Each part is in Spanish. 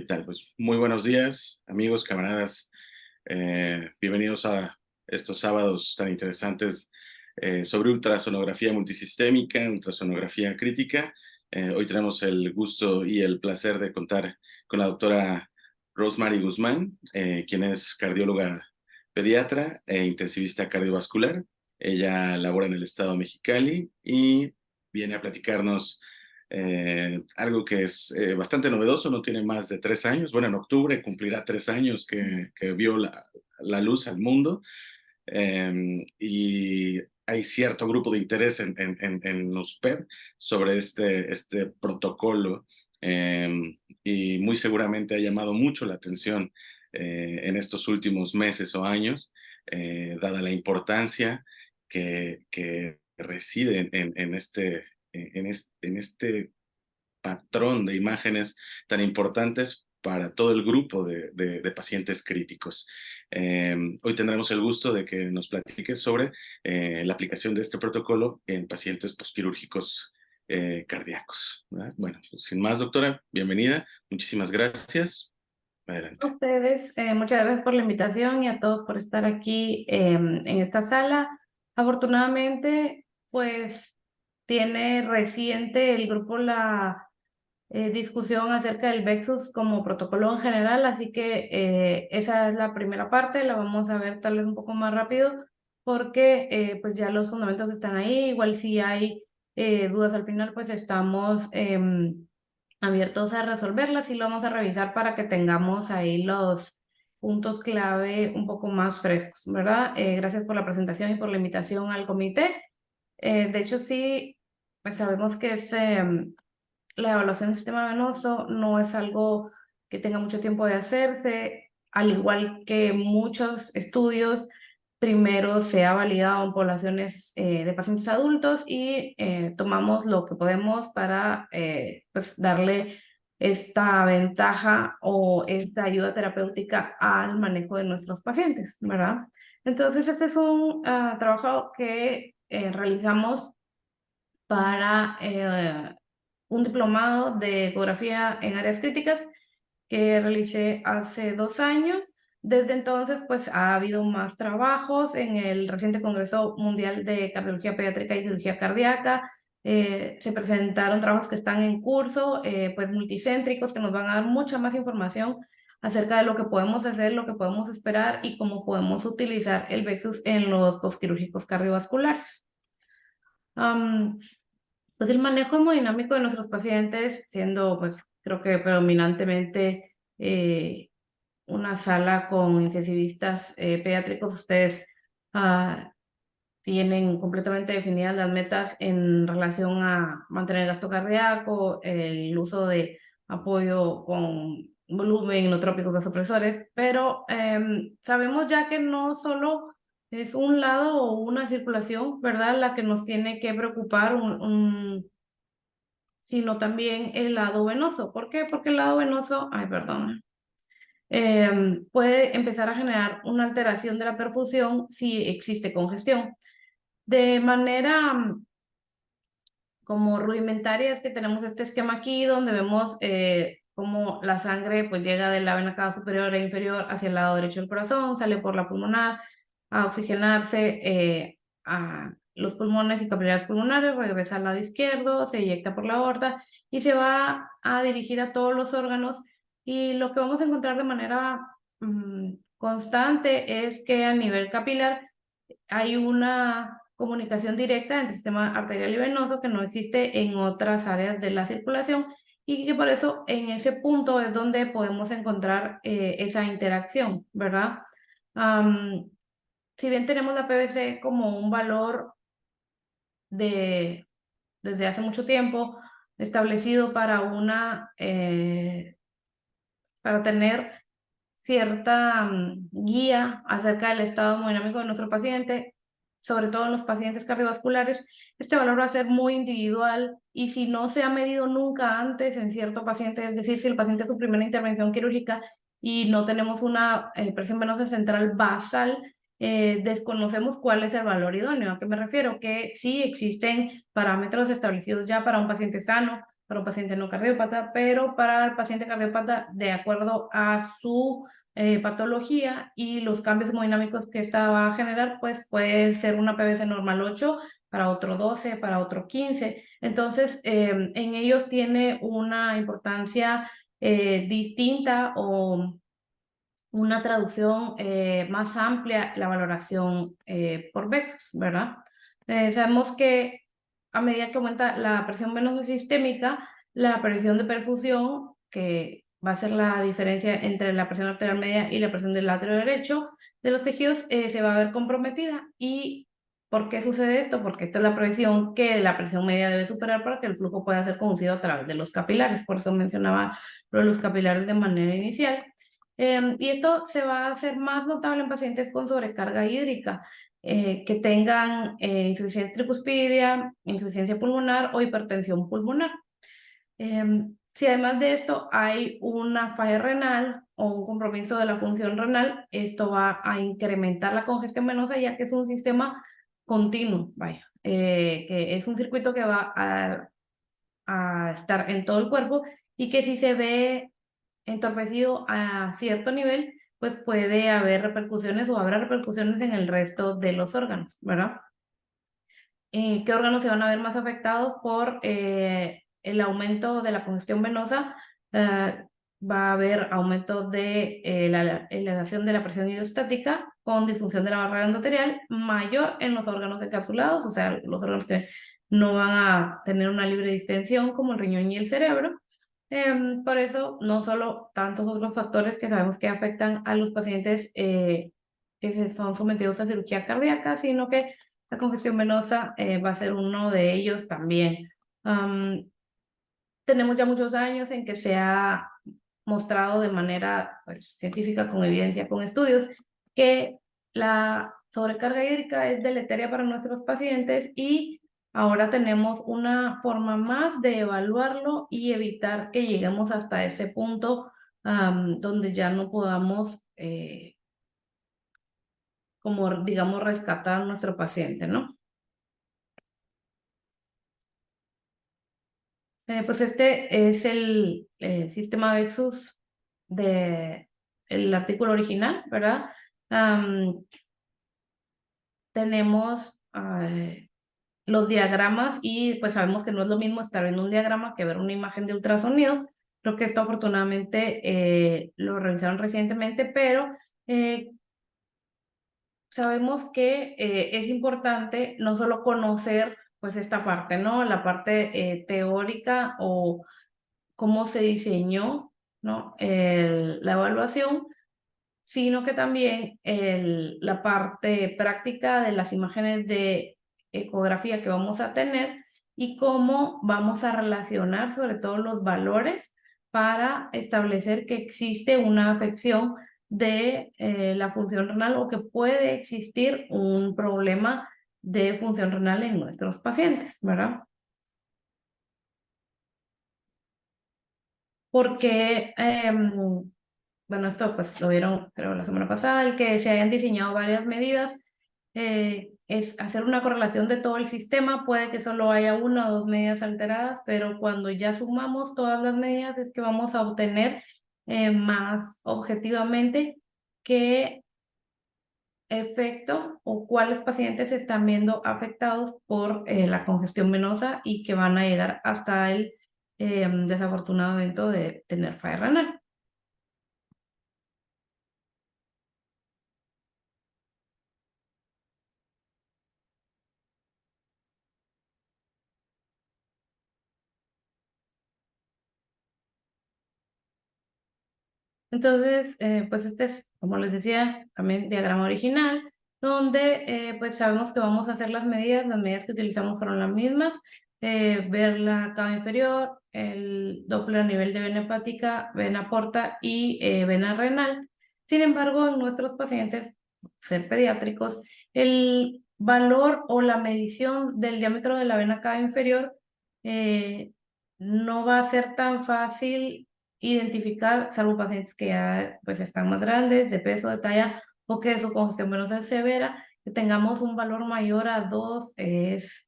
¿Qué tal? Pues muy buenos días, amigos, camaradas. Bienvenidos a estos sábados tan interesantes sobre ultrasonografía multisistémica, ultrasonografía crítica. Hoy tenemos el gusto y el placer de contar con la doctora Rosemary Guzmán, quien es cardióloga pediatra e intensivista cardiovascular. Ella labora en el estado de Mexicali y viene a platicarnos algo que es bastante novedoso. No tiene más de 3 años. Bueno, en octubre cumplirá 3 años que vio la luz al mundo. Y hay cierto grupo de interés en USPED sobre este protocolo, y muy seguramente ha llamado mucho la atención en estos últimos meses o años, dada la importancia que reside en este patrón de imágenes tan importantes para todo el grupo de pacientes críticos. Hoy tendremos el gusto de que nos platique sobre la aplicación de este protocolo en pacientes posquirúrgicos cardíacos, ¿verdad? Bueno, pues sin más, doctora, bienvenida. Muchísimas gracias. A Adelante. ustedes, muchas gracias por la invitación y a todos por estar aquí en esta sala. Afortunadamente, pues tiene reciente el grupo la discusión acerca del VEXUS como protocolo en general, así que esa es la primera parte, la vamos a ver tal vez un poco más rápido porque pues ya los fundamentos están ahí. Igual si hay dudas al final, pues estamos abiertos a resolverlas y lo vamos a revisar para que tengamos ahí los puntos clave un poco más frescos, ¿verdad? Gracias por la presentación y por la invitación al comité. De hecho, sí, pues sabemos que la evaluación del sistema venoso no es algo que tenga mucho tiempo de hacerse, al igual que muchos estudios. Primero se ha validado en poblaciones de pacientes adultos y tomamos lo que podemos para pues darle esta ventaja o esta ayuda terapéutica al manejo de nuestros pacientes, ¿verdad? Entonces, este es un trabajo que realizamos para un diplomado de ecografía en áreas críticas que realicé hace 2 años. Desde entonces, pues ha habido más trabajos en el reciente Congreso Mundial de Cardiología Pediátrica y Cirugía Cardíaca. Se presentaron trabajos que están en curso, pues multicéntricos, que nos van a dar mucha más información acerca de lo que podemos hacer, lo que podemos esperar y cómo podemos utilizar el VEXUS en los postquirúrgicos cardiovasculares. Pues el manejo hemodinámico de nuestros pacientes, siendo pues creo que predominantemente una sala con intensivistas pediátricos, ustedes ah, tienen completamente definidas las metas en relación a mantener el gasto cardíaco, el uso de apoyo con volumen, inotrópicos, vasopresores, pero sabemos ya que no solo es un lado o una circulación, ¿verdad?, la que nos tiene que preocupar, sino también el lado venoso. ¿Por qué? Porque el lado venoso, ay, perdón, puede empezar a generar una alteración de la perfusión si existe congestión. De manera como rudimentaria es que tenemos este esquema aquí donde vemos cómo la sangre pues llega de la vena cava superior e inferior hacia el lado derecho del corazón, sale por la pulmonar a oxigenarse a los pulmones y capilares pulmonares, regresa al lado izquierdo, se eyecta por la aorta y se va a dirigir a todos los órganos. Y lo que vamos a encontrar de manera constante es que a nivel capilar hay una comunicación directa entre el sistema arterial y venoso que no existe en otras áreas de la circulación y que por eso en ese punto es donde podemos encontrar esa interacción, ¿verdad? Si bien tenemos la PVC como un valor desde hace mucho tiempo establecido para tener cierta guía acerca del estado hemodinámico de nuestro paciente, sobre todo en los pacientes cardiovasculares, este valor va a ser muy individual y si no se ha medido nunca antes en cierto paciente, es decir, si el paciente es su primera intervención quirúrgica y no tenemos una presión venosa central basal, desconocemos cuál es el valor idóneo. ¿A qué me refiero? Que sí existen parámetros establecidos ya para un paciente sano, para un paciente no cardiópata, pero para el paciente cardiópata, de acuerdo a su patología y los cambios hemodinámicos que esta va a generar, pues puede ser una PVC normal 8, para otro 12, para otro 15. Entonces, en ellos tiene una importancia distinta o una traducción más amplia la valoración por VEXAS, ¿verdad? Sabemos que a medida que aumenta la presión venosa sistémica, la presión de perfusión, que va a ser la diferencia entre la presión arterial media y la presión del lateral derecho de los tejidos, se va a ver comprometida. ¿Y por qué sucede esto? Porque esta es la presión que la presión media debe superar para que el flujo pueda ser conducido a través de los capilares. Por eso mencionaba lo de los capilares de manera inicial. Y esto se va a hacer más notable en pacientes con sobrecarga hídrica, que tengan insuficiencia tricuspidia, insuficiencia pulmonar o hipertensión pulmonar. Si además de esto hay una falla renal o un compromiso de la función renal, esto va a incrementar la congestión venosa, ya que es un sistema continuo, vaya, que es un circuito que va a estar en todo el cuerpo y que si se ve entorpecido a cierto nivel, pues puede haber repercusiones o habrá repercusiones en el resto de los órganos, ¿verdad? ¿Qué órganos se van a ver más afectados por el aumento de la congestión venosa? Va a haber aumento de la elevación de la presión hidrostática con disfunción de la barrera endotelial mayor en los órganos encapsulados, o sea, los órganos que no van a tener una libre distensión como el riñón y el cerebro. Por eso, no solo tantos otros factores que sabemos que afectan a los pacientes que se son sometidos a cirugía cardíaca, sino que la congestión venosa va a ser uno de ellos también. Tenemos ya muchos años en que se ha mostrado de manera pues, científica, con evidencia, con estudios, que la sobrecarga hídrica es deleteria para nuestros pacientes y ahora tenemos una forma más de evaluarlo y evitar que lleguemos hasta ese punto donde ya no podamos, como digamos, rescatar a nuestro paciente, ¿no? Pues este es el sistema Vexus de el artículo original, ¿verdad? Tenemos los diagramas y pues sabemos que no es lo mismo estar viendo un diagrama que ver una imagen de ultrasonido. Creo que esto afortunadamente lo revisaron recientemente, pero sabemos que es importante no solo conocer pues esta parte, ¿no? La parte teórica o cómo se diseñó, ¿no? La evaluación, sino que también la parte práctica de las imágenes de ecografía que vamos a tener y cómo vamos a relacionar sobre todo los valores para establecer que existe una afección de la función renal o que puede existir un problema de función renal en nuestros pacientes, ¿verdad? Porque bueno, esto pues lo vieron creo la semana pasada, el que se hayan diseñado varias medidas, es hacer una correlación de todo el sistema, puede que solo haya una o dos medidas alteradas, pero cuando ya sumamos todas las medidas es que vamos a obtener más objetivamente qué efecto o cuáles pacientes se están viendo afectados por la congestión venosa y que van a llegar hasta el desafortunado evento de tener falla renal. Entonces, pues este es, como les decía, también diagrama original, donde pues sabemos que vamos a hacer las medidas que utilizamos fueron las mismas, ver la cava inferior, el Doppler a nivel de vena hepática, vena porta y vena renal. Sin embargo, en nuestros pacientes, ser pediátricos, el valor o la medición del diámetro de la vena cava inferior no va a ser tan fácil identificar, salvo pacientes que ya pues están más grandes, de peso, de talla, o que su congestión venosa es severa, que tengamos un valor mayor a 2 es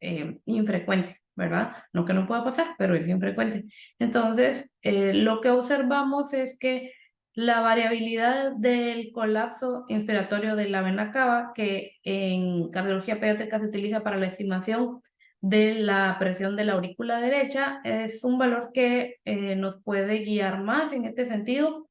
infrecuente, ¿verdad? No que no pueda pasar, pero es infrecuente. Entonces, lo que observamos es que la variabilidad del colapso inspiratorio de la vena cava, que en cardiología pediátrica se utiliza para la estimación de la presión de la aurícula derecha, es un valor que nos puede guiar más en este sentido,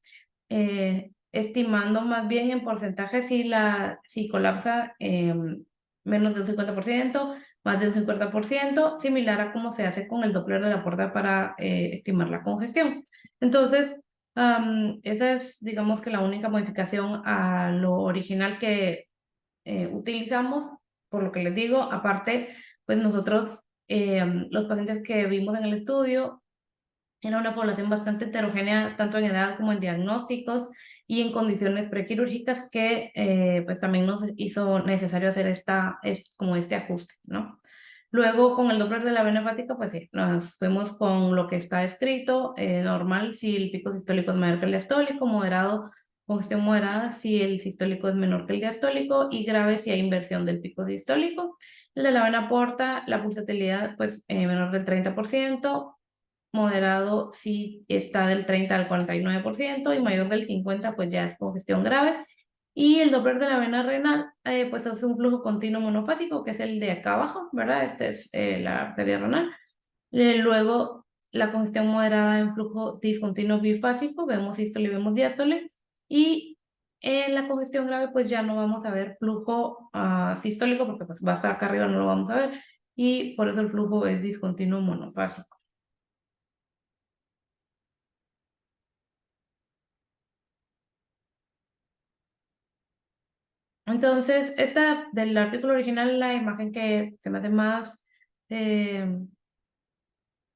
estimando más bien en porcentaje si colapsa menos de un 50%, más de un 50%, similar a cómo se hace con el Doppler de la puerta para estimar la congestión. Entonces, esa es, digamos que la única modificación a lo original que utilizamos, por lo que les digo. Aparte, pues nosotros, los pacientes que vimos en el estudio, era una población bastante heterogénea, tanto en edad como en diagnósticos y en condiciones prequirúrgicas, que pues también nos hizo necesario hacer como este ajuste, ¿no? Luego, con el Doppler de la vena hepática, pues sí, nos fuimos con lo que está escrito, normal si el pico sistólico es mayor que el diastólico, moderado, congestión moderada si el sistólico es menor que el diastólico, y grave si hay inversión del pico sistólico. El de la vena porta, la pulsatilidad, pues menor del 30%, moderado si está del 30 al 49%, y mayor del 50 pues ya es congestión grave. Y el Doppler de la vena renal, pues es un flujo continuo monofásico, que es el de acá abajo, ¿verdad? Esta es la arteria renal. Luego, la congestión moderada en flujo discontinuo bifásico, vemos sístole y vemos diástole. Y en la congestión grave, pues ya no vamos a ver flujo sistólico, porque pues va a estar acá arriba, no lo vamos a ver. Y por eso el flujo es discontinuo monofásico. Entonces, esta del artículo original, la imagen que se me hace más, eh,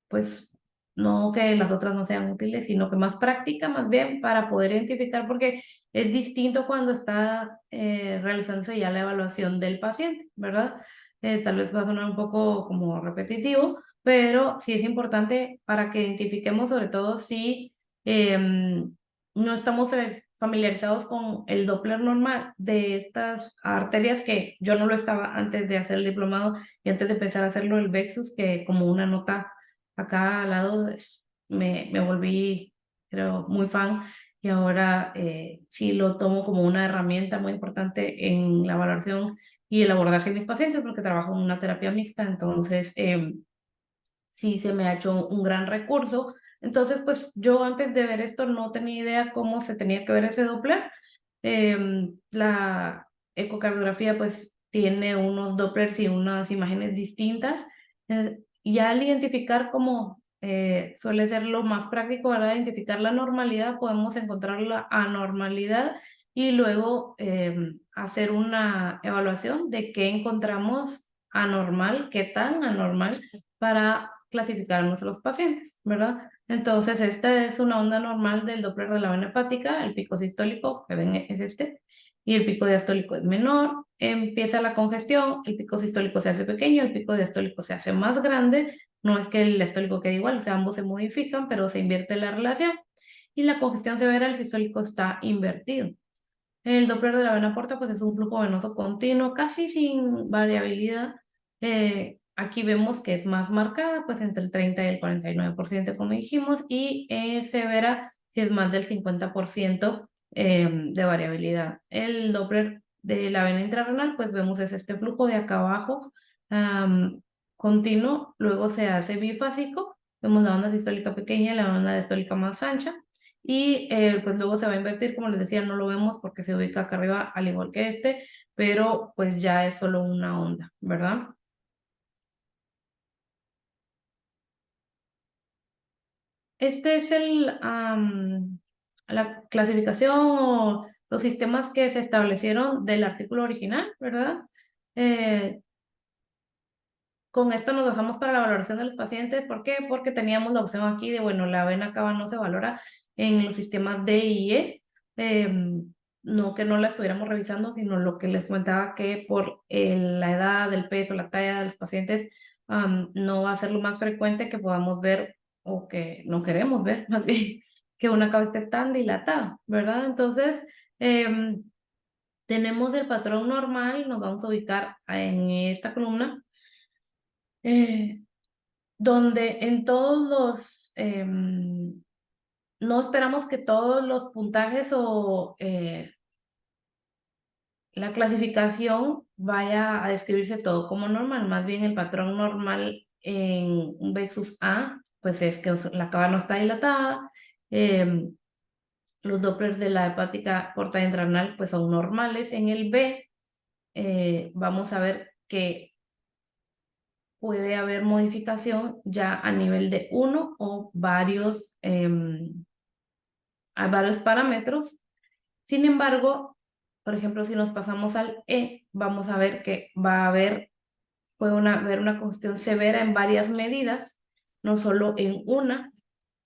pues, no que las otras no sean útiles, sino que más práctica, más bien, para poder identificar, porque es distinto cuando está realizándose ya la evaluación del paciente, ¿verdad? Tal vez va a sonar un poco como repetitivo, pero sí es importante para que identifiquemos, sobre todo si no estamos familiarizados con el Doppler normal de estas arterias, que yo no lo estaba antes de hacer el diplomado y antes de empezar a hacerlo el Vexus, que como una nota acá al lado me volví, creo, muy fan, y ahora sí lo tomo como una herramienta muy importante en la valoración y el abordaje de mis pacientes, porque trabajo en una terapia mixta. Entonces sí se me ha hecho un gran recurso. Entonces, pues yo antes de ver esto no tenía idea cómo se tenía que ver ese Doppler. La ecocardiografía pues tiene unos Dopplers y unas imágenes distintas. Y al identificar cómo suele ser lo más práctico, ¿verdad? Identificar la normalidad, podemos encontrar la anormalidad y luego hacer una evaluación de qué encontramos anormal, qué tan anormal, para clasificar a nuestros pacientes, ¿verdad? Entonces, esta es una onda normal del Doppler de la vena hepática. El pico sistólico que ven es este, y el pico diastólico es menor. Empieza la congestión, el pico sistólico se hace pequeño, el pico diastólico se hace más grande. No es que el diastólico quede igual, o sea, ambos se modifican, pero se invierte la relación. Y la congestión severa, el sistólico está invertido. El Doppler de la vena porta, pues es un flujo venoso continuo, casi sin variabilidad. Aquí vemos que es más marcada, pues entre el 30 y el 49%, como dijimos, y severa si es más del 50% de variabilidad. El Doppler de la vena intrarrenal, pues vemos es este flujo de acá abajo, continuo, luego se hace bifásico, vemos la banda sistólica pequeña y la banda diastólica más ancha. Y pues luego se va a invertir, como les decía, no lo vemos porque se ubica acá arriba al igual que este, pero pues ya es solo una onda, ¿verdad? Este es la clasificación o los sistemas que se establecieron del artículo original, ¿verdad? Eh, Con esto nos basamos para la valoración de los pacientes. ¿Por qué? Porque teníamos la opción aquí de, bueno, la vena cava no se valora en los sistemas D y E. No que no la estuviéramos revisando, sino lo que les comentaba, que por la edad, el peso, la talla de los pacientes, no va a ser lo más frecuente que podamos ver, o que no queremos ver, más bien, que una cava esté tan dilatada, ¿verdad? Entonces, tenemos el patrón normal, nos vamos a ubicar en esta columna. donde en todos los, no esperamos que todos los puntajes o la clasificación vaya a describirse todo como normal, más bien el patrón normal en un Vexus A, pues es que la cava no está dilatada, los Dopplers de la hepática corta intranal pues son normales. En el B vamos a ver que puede haber modificación ya a nivel de uno o a varios parámetros. Sin embargo, por ejemplo, si nos pasamos al E, vamos a ver que va a haber una congestión severa en varias medidas, no solo en una,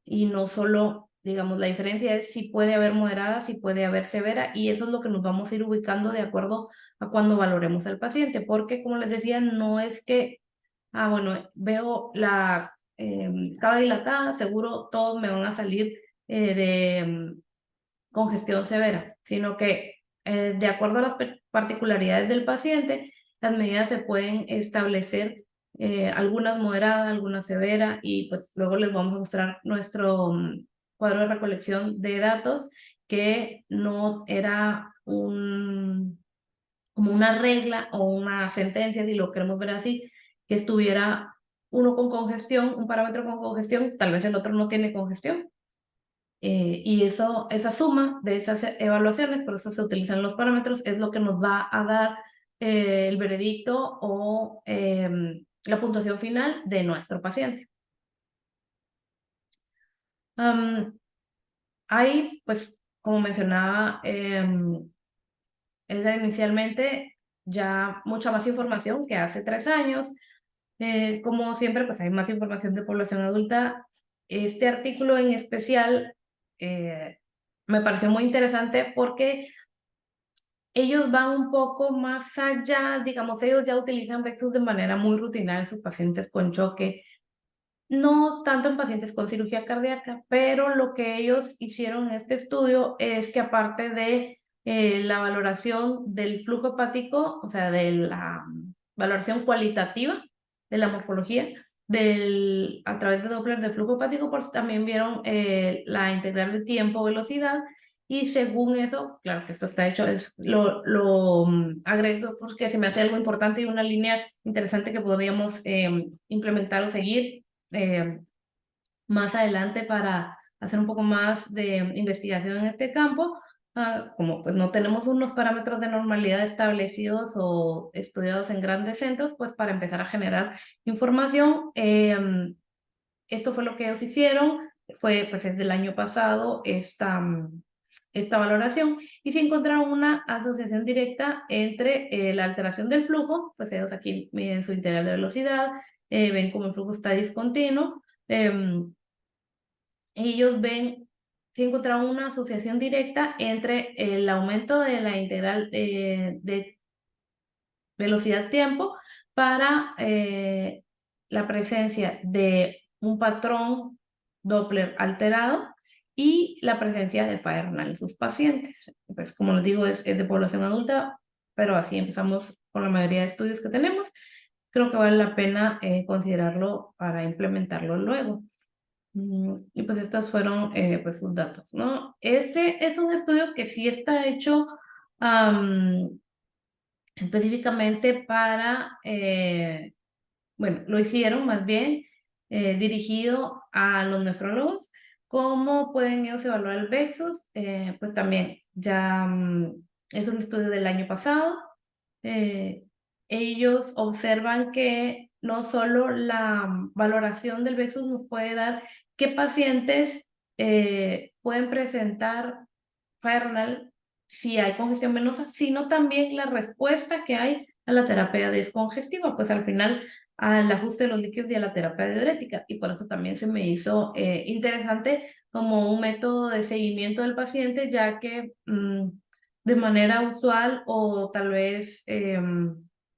y no solo, digamos, la diferencia es si puede haber moderada, si puede haber severa, y eso es lo que nos vamos a ir ubicando de acuerdo a cuando valoremos al paciente, porque como les decía, no es que, bueno, veo la cava dilatada, seguro todos me van a salir de congestión severa, sino que de acuerdo a las particularidades del paciente, las medidas se pueden establecer, algunas moderadas, algunas severas, y pues luego les vamos a mostrar nuestro cuadro de recolección de datos, que no era como una regla o una sentencia, si lo queremos ver así, que estuviera uno con congestión, un parámetro con congestión, tal vez el otro no tiene congestión. Y esa suma de esas evaluaciones, por eso se utilizan los parámetros, es lo que nos va a dar el veredicto o la puntuación final de nuestro paciente. Hay, pues, como mencionaba Edgar inicialmente, ya mucha más información que hace 3 años. Como siempre, pues hay más información de población adulta. Este artículo en especial me pareció muy interesante porque ellos van un poco más allá, digamos, ellos ya utilizan Vexus de manera muy rutinaria en sus pacientes con choque, no tanto en pacientes con cirugía cardíaca, pero lo que ellos hicieron en este estudio es que aparte de la valoración del flujo hepático, o sea, de la valoración cualitativa de la morfología, a través de Doppler de flujo hepático, pues también vieron la integral de tiempo-velocidad, y según eso, claro que esto está hecho, agrego porque se me hace algo importante y una línea interesante que podríamos implementar o seguir eh, más adelante para hacer un poco más de investigación en este campo. Como pues no tenemos unos parámetros de normalidad establecidos o estudiados en grandes centros, pues para empezar a generar información. Esto fue lo que ellos hicieron, fue pues desde el año pasado esta valoración, y se encontraron una asociación directa entre la alteración del flujo, pues ellos aquí miden su integral de velocidad, ven cómo el flujo está discontinuo, ellos ven, se encontraron una asociación directa entre el aumento de la integral de velocidad-tiempo para la presencia de un patrón Doppler alterado y la presencia de falla renal en sus pacientes. Pues como les digo, es de población adulta, pero así empezamos con la mayoría de estudios que tenemos. Creo que vale la pena considerarlo para implementarlo luego. Y pues estos fueron pues sus datos, ¿no? Este es un estudio que sí está hecho específicamente para, bueno, lo hicieron más bien dirigido a los nefrólogos. ¿Cómo pueden ellos evaluar el Vexus? Pues también ya es un estudio del año pasado. Eh, Ellos observan que no solo la valoración del Vexus nos puede dar qué pacientes pueden presentar falla renal si hay congestión venosa, sino también la respuesta que hay a la terapia descongestiva, pues al final al ajuste de los líquidos y a la terapia diurética. Y por eso también se me hizo interesante como un método de seguimiento del paciente, ya que de manera usual o tal vez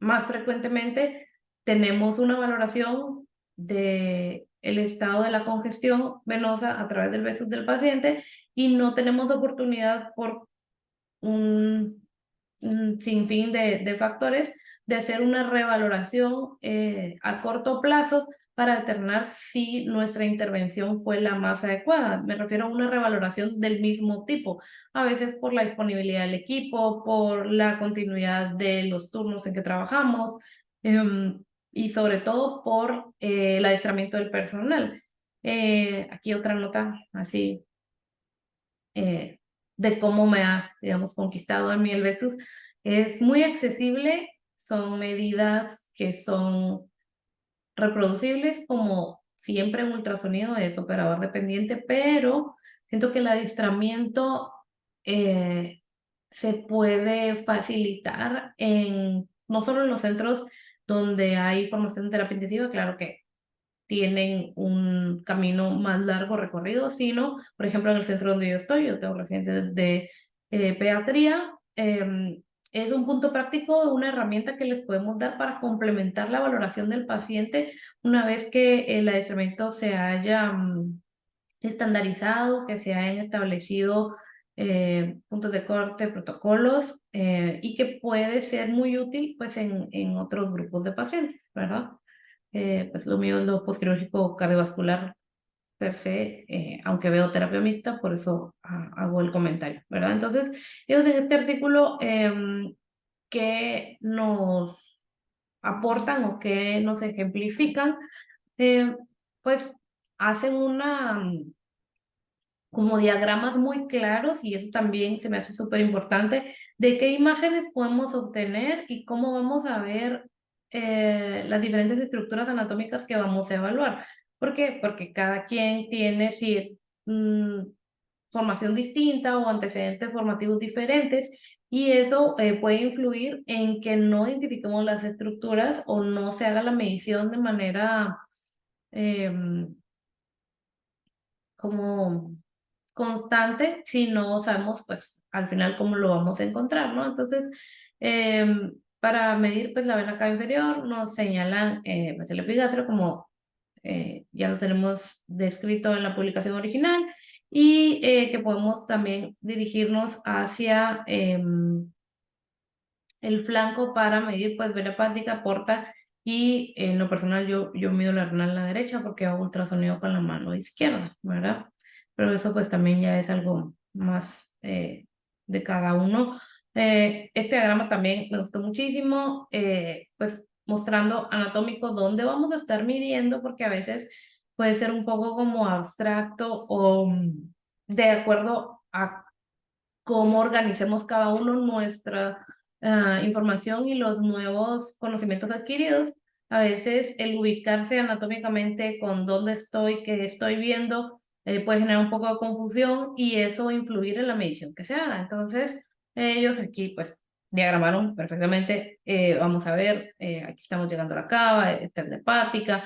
más frecuentemente tenemos una valoración de el estado de la congestión venosa a través del Vexus del paciente, y no tenemos oportunidad por un sinfín de factores de hacer una revaloración a corto plazo para determinar si nuestra intervención fue la más adecuada. Me refiero a una revaloración del mismo tipo, a veces por la disponibilidad del equipo, por la continuidad de los turnos en que trabajamos, y sobre todo por el adiestramiento del personal. Aquí otra nota así de cómo me ha, digamos, conquistado a mí el Vexus. Es muy accesible, son medidas que son reproducibles, como siempre en ultrasonido es operador dependiente, pero siento que el adiestramiento eh, se puede facilitar no solo en los centros donde hay formación de terapia intensiva, claro que tienen un camino más largo recorrido, sino, por ejemplo, en el centro donde yo estoy, yo tengo residentes de pediatría, es un punto práctico, una herramienta que les podemos dar para complementar la valoración del paciente una vez que el adiestramiento se haya estandarizado, que se hayan establecido puntos de corte, protocolos, y que puede ser muy útil pues en otros grupos de pacientes, ¿verdad? Pues lo mío es lo postquirúrgico cardiovascular per se, aunque veo terapia mixta, por eso hago el comentario, ¿verdad? Entonces, ellos en este artículo que nos aportan o que nos ejemplifican, eh, pues hacen como diagramas muy claros, y eso también se me hace súper importante, de qué imágenes podemos obtener y cómo vamos a ver las diferentes estructuras anatómicas que vamos a evaluar. ¿Por qué? Porque cada quien tiene formación distinta o antecedentes formativos diferentes, y eso puede influir en que no identifiquemos las estructuras o no se haga la medición de manera em, como constante si no sabemos, pues, al final cómo lo vamos a encontrar, ¿no? Entonces, para medir, pues, la vena cava inferior, nos señalan, pues, el epigastrio, como ya lo tenemos descrito en la publicación original, y que podemos también dirigirnos hacia el flanco para medir, pues, vena hepática, porta, y en lo personal yo mido la renal a la derecha porque hago ultrasonido con la mano izquierda, ¿verdad? Pero eso pues también ya es algo más de cada uno. Este diagrama también me gustó muchísimo, pues mostrando anatómico dónde vamos a estar midiendo, porque a veces puede ser un poco como abstracto o de acuerdo a cómo organicemos cada uno nuestra información y los nuevos conocimientos adquiridos. A veces el ubicarse anatómicamente con dónde estoy, qué estoy viendo, puede generar un poco de confusión, y eso va a influir en la medición que se haga. Entonces, ellos aquí pues diagramaron perfectamente. Vamos a ver, aquí estamos llegando a la cava, esta es la hepática,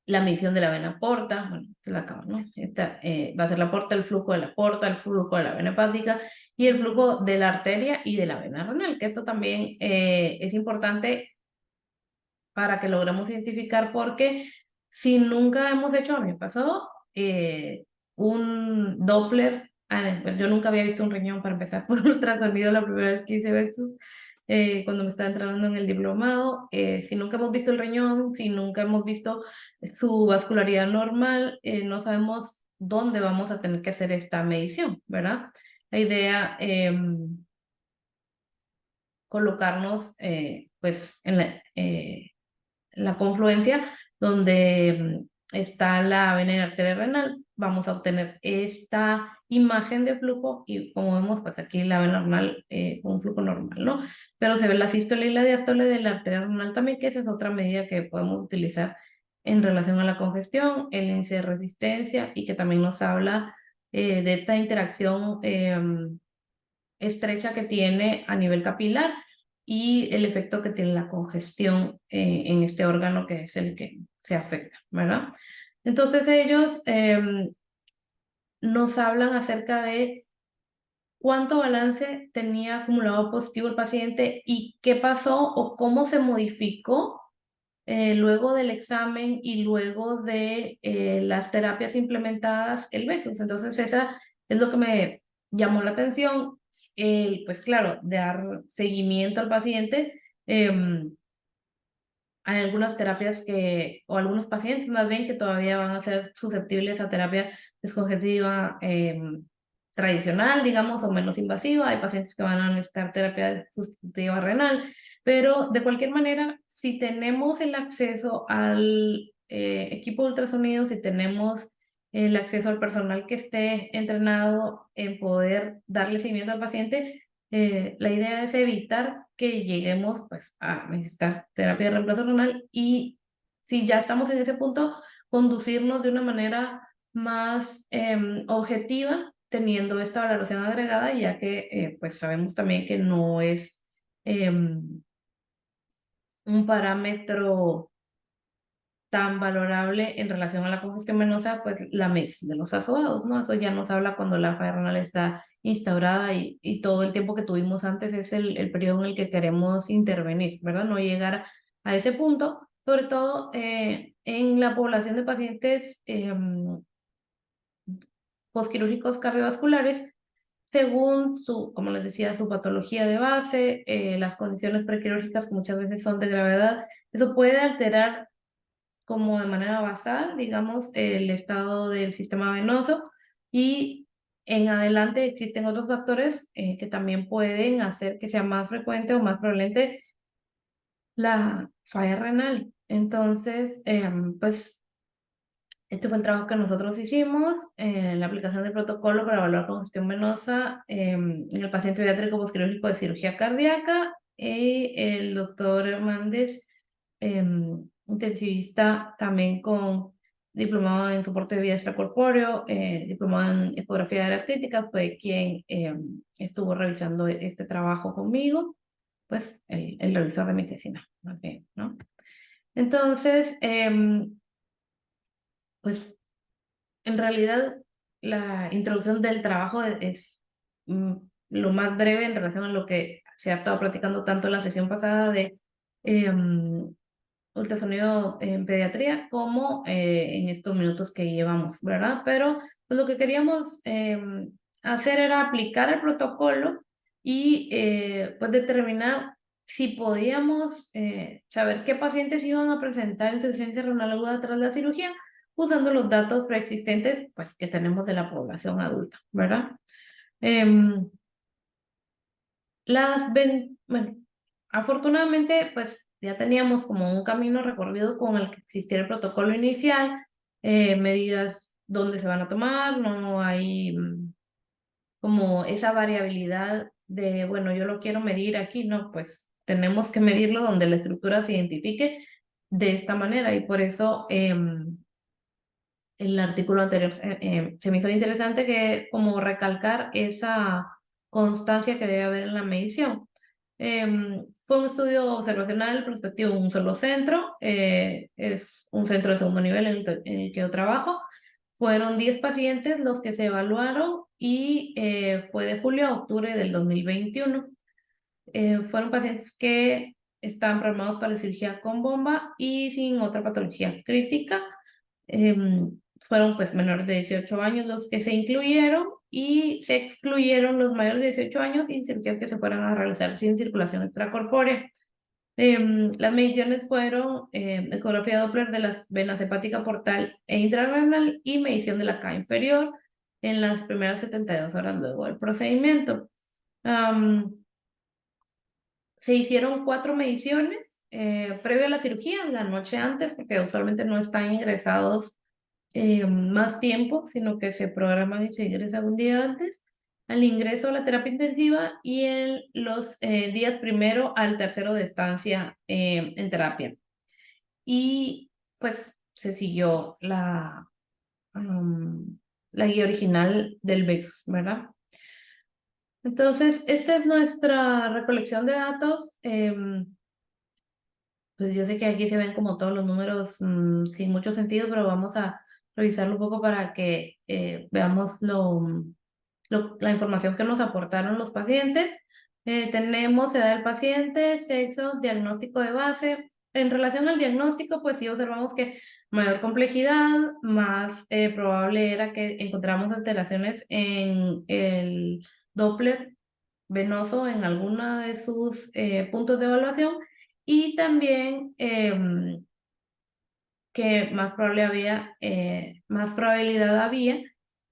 la medición de la vena porta, bueno, se la acabo, ¿no? Esta va a ser la porta, el flujo de la porta, el flujo de la vena hepática y el flujo de la arteria y de la vena renal, que esto también es importante para que logremos identificar, porque si nunca hemos hecho, a mí me pasó, un Doppler. Yo nunca había visto un riñón para empezar por ultrasonido la primera vez que hice Vexus, cuando me estaba entrando en el diplomado. Si nunca hemos visto el riñón, si nunca hemos visto su vascularidad normal, no sabemos dónde vamos a tener que hacer esta medición, ¿verdad? La idea, colocarnos pues en la confluencia donde está la vena y la arteria renal, vamos a obtener esta imagen de flujo, y como vemos, pues aquí la vena renal, un flujo normal, ¿no? Pero se ve la sístole y la diástole de la arteria renal también, que esa es otra medida que podemos utilizar en relación a la congestión, el índice de resistencia, y que también nos habla de esta interacción estrecha que tiene a nivel capilar y el efecto que tiene la congestión en este órgano que es el que se afecta, ¿verdad? Entonces ellos nos hablan acerca de cuánto balance tenía acumulado positivo el paciente y qué pasó o cómo se modificó luego del examen y luego de las terapias implementadas el Vexus. Entonces esa es lo que me llamó la atención, pues claro, dar seguimiento al paciente, hay algunas terapias o algunos pacientes más bien que todavía van a ser susceptibles a terapia descongestiva tradicional, digamos, o menos invasiva. Hay pacientes que van a necesitar terapia sustitutiva renal, pero de cualquier manera, si tenemos el acceso al equipo de ultrasonido, si tenemos el acceso al personal que esté entrenado en poder darle seguimiento al paciente, la idea es evitar que lleguemos pues, a necesitar terapia de reemplazo renal y si ya estamos en ese punto, conducirnos de una manera más objetiva, teniendo esta valoración agregada, ya que pues sabemos también que no es un parámetro tan valorable en relación a la congestión venosa, pues la MES de los azoados, ¿no? Eso ya nos habla cuando la falla renal está instaurada y todo el tiempo que tuvimos antes es el periodo en el que queremos intervenir, ¿verdad? No llegar a ese punto, sobre todo en la población de pacientes posquirúrgicos cardiovasculares, según como les decía, su patología de base, las condiciones prequirúrgicas que muchas veces son de gravedad, eso puede alterar como de manera basal, digamos, el estado del sistema venoso y en adelante existen otros factores que también pueden hacer que sea más frecuente o más prevalente la falla renal. Entonces, pues este fue el trabajo que nosotros hicimos en la aplicación del protocolo para evaluar congestión venosa en el paciente pediátrico posquirúrgico de cirugía cardíaca y el doctor Hernández, intensivista también con diplomado en soporte de vida extracorpóreo, diplomado en ecografía de las críticas, fue quien estuvo revisando este trabajo conmigo, pues el revisor de mi tesina, más bien, ¿no? Entonces, pues en realidad, la introducción del trabajo mm, lo más breve en relación a lo que se ha estado platicando tanto en la sesión pasada de ultrasonido en pediatría como en estos minutos que llevamos, ¿verdad? Pero pues, lo que queríamos hacer era aplicar el protocolo y pues determinar si podíamos saber qué pacientes iban a presentar insuficiencia renal aguda tras la cirugía usando los datos preexistentes pues, que tenemos de la población adulta, ¿verdad? Em, bueno, afortunadamente, pues ya teníamos como un camino recorrido con el que existía el protocolo inicial, medidas dónde se van a tomar, no hay como esa variabilidad de, bueno, yo lo quiero medir aquí, no, pues tenemos que medirlo donde la estructura se identifique de esta manera y por eso el artículo anterior se me hizo interesante que como recalcar esa constancia que debe haber en la medición. Fue un estudio observacional prospectivo en un solo centro, es un centro de segundo nivel en el que yo trabajo. Fueron 10 pacientes los que se evaluaron y fue de julio a octubre del 2021. Fueron pacientes que estaban programados para cirugía con bomba y sin otra patología crítica. Fueron pues menores de 18 años los que se incluyeron y se excluyeron los mayores de 18 años y cirugías que se fueran a realizar sin circulación extracorpórea. Las mediciones fueron ecografía Doppler de las venas hepática portal e intrarrenal y medición de la K inferior en las primeras 72 horas luego del procedimiento. Se hicieron 4 mediciones previo a la cirugía, la noche antes, porque usualmente no están ingresados más tiempo, sino que se programan y se ingresan un día antes al ingreso a la terapia intensiva y en los días primero al tercero de estancia en terapia. Y pues se siguió la guía original del VEXUS, ¿verdad? Entonces, esta es nuestra recolección de datos. Pues yo sé que aquí se ven como todos los números sin mucho sentido, pero vamos a revisarlo un poco para que veamos la información que nos aportaron los pacientes. Tenemos edad del paciente, sexo, diagnóstico de base. En relación al diagnóstico, pues sí observamos que mayor complejidad, más probable era que encontramos alteraciones en el Doppler venoso en alguna de sus puntos de evaluación y también que más probabilidad había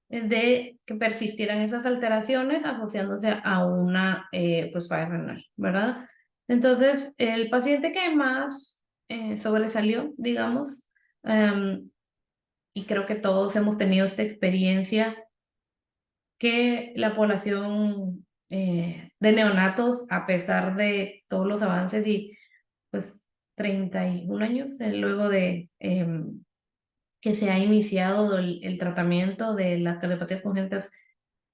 de que persistieran esas alteraciones asociándose a una pues falla renal, ¿verdad? Entonces, el paciente que más sobresalió, digamos, y creo que todos hemos tenido esta experiencia, que la población de neonatos, a pesar de todos los avances y pues 31 años luego de que se ha iniciado el tratamiento de las cardiopatías congénitas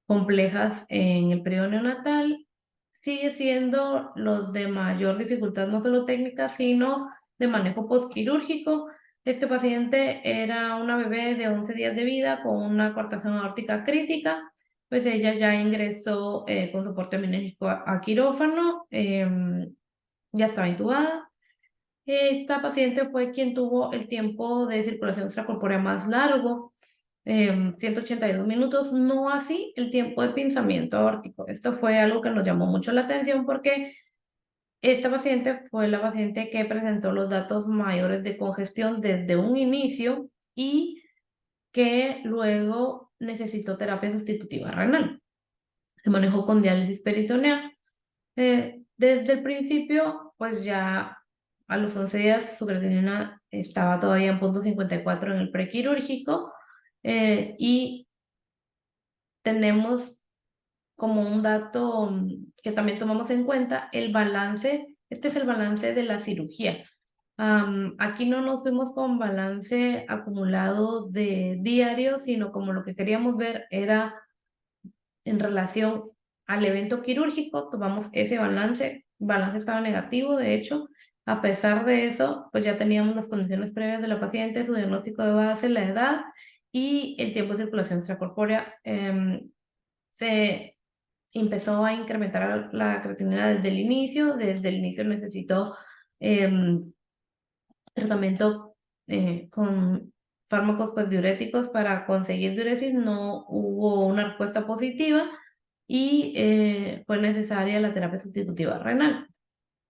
complejas en el periodo neonatal, sigue siendo los de mayor dificultad, no solo técnica, sino de manejo postquirúrgico. Este paciente era una bebé de 11 días de vida con una coartación aórtica crítica, pues ella ya ingresó con soporte minérgico a quirófano, ya estaba intubada. Esta paciente fue quien tuvo el tiempo de circulación extracorpórea más largo, 182 minutos, no así el tiempo de pinzamiento aórtico. Esto fue algo que nos llamó mucho la atención porque esta paciente fue la paciente que presentó los datos mayores de congestión desde un inicio y que luego necesitó terapia sustitutiva renal. Se manejó con diálisis peritoneal. Desde el principio, pues ya a los 11 días su creatinina estaba todavía en 0,54 en el prequirúrgico, y tenemos como un dato que también tomamos en cuenta el balance. Este es el balance de la cirugía. Aquí no nos fuimos con balance acumulado de diario, sino como lo que queríamos ver era en relación al evento quirúrgico, tomamos ese balance, balance estaba negativo, de hecho, a pesar de eso, pues ya teníamos las condiciones previas de la paciente, su diagnóstico de base, la edad y el tiempo de circulación extracorpórea. Se empezó a incrementar la creatinina desde el inicio necesitó tratamiento con fármacos pues diuréticos para conseguir diuresis, no hubo una respuesta positiva y fue necesaria la terapia sustitutiva renal.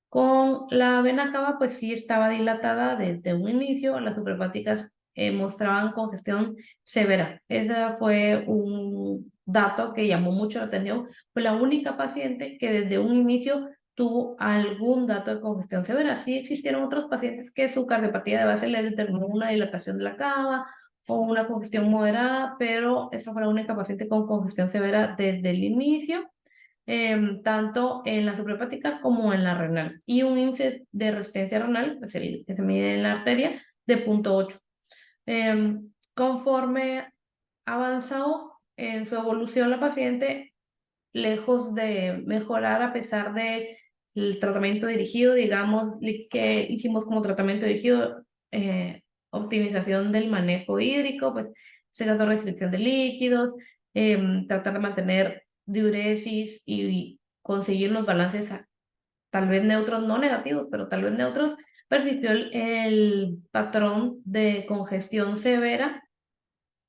Con la vena cava, pues sí estaba dilatada desde un inicio, las suprahepáticas mostraban congestión severa. Ese fue un dato que llamó mucho la atención. Fue la única paciente que desde un inicio tuvo algún dato de congestión severa. Sí existieron otros pacientes que su cardiopatía de base les determinó una dilatación de la cava o una congestión moderada, pero esta fue la única paciente con congestión severa desde el inicio, tanto en la suprahepática como en la renal, y un índice de resistencia renal, pues el que se mide en la arteria, de 0,8. Conforme avanzado en su evolución la paciente, lejos de mejorar a pesar de el tratamiento dirigido, digamos, que hicimos como tratamiento dirigido, optimización del manejo hídrico, pues, se trató restricción de líquidos, tratar de mantener diuresis y conseguir los balances tal vez neutros, no negativos, pero tal vez neutros. Persistió el patrón de congestión severa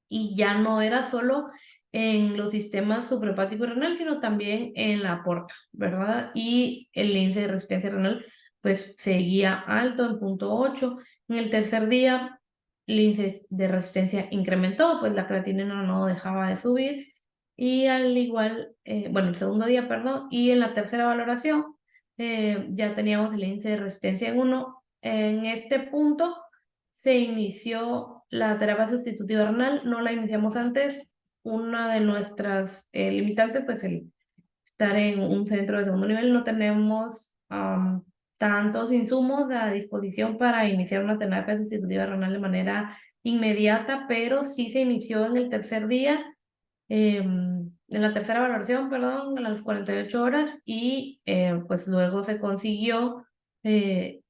y ya no era solo en los sistemas suprahepático y renal, sino también en la porta, ¿verdad? Y el índice de resistencia renal pues seguía alto en 0,8. En el tercer día el índice de resistencia incrementó, pues la creatinina no dejaba de subir, y al igual, bueno, el segundo día, perdón, y en la tercera valoración ya teníamos el índice de resistencia en 1. En este punto se inició la terapia sustitutiva renal, no la iniciamos antes. Una de nuestras limitantes, pues el estar en un centro de segundo nivel, no tenemos tantos insumos a disposición para iniciar una terapia sustitutiva renal de manera inmediata, pero sí se inició en el tercer día, en la tercera valoración, perdón, a las 48 horas, y pues luego se consiguió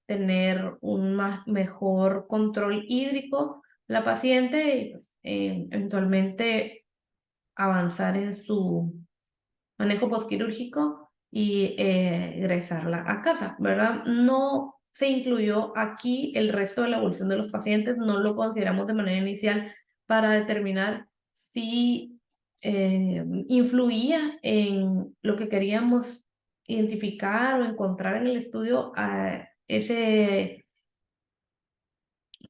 tener un mejor control hídrico la paciente y pues, eventualmente avanzar en su manejo postquirúrgico y regresarla a casa, ¿verdad? No se incluyó aquí el resto de la evolución de los pacientes, no lo consideramos de manera inicial para determinar si influía en lo que queríamos identificar o encontrar en el estudio ese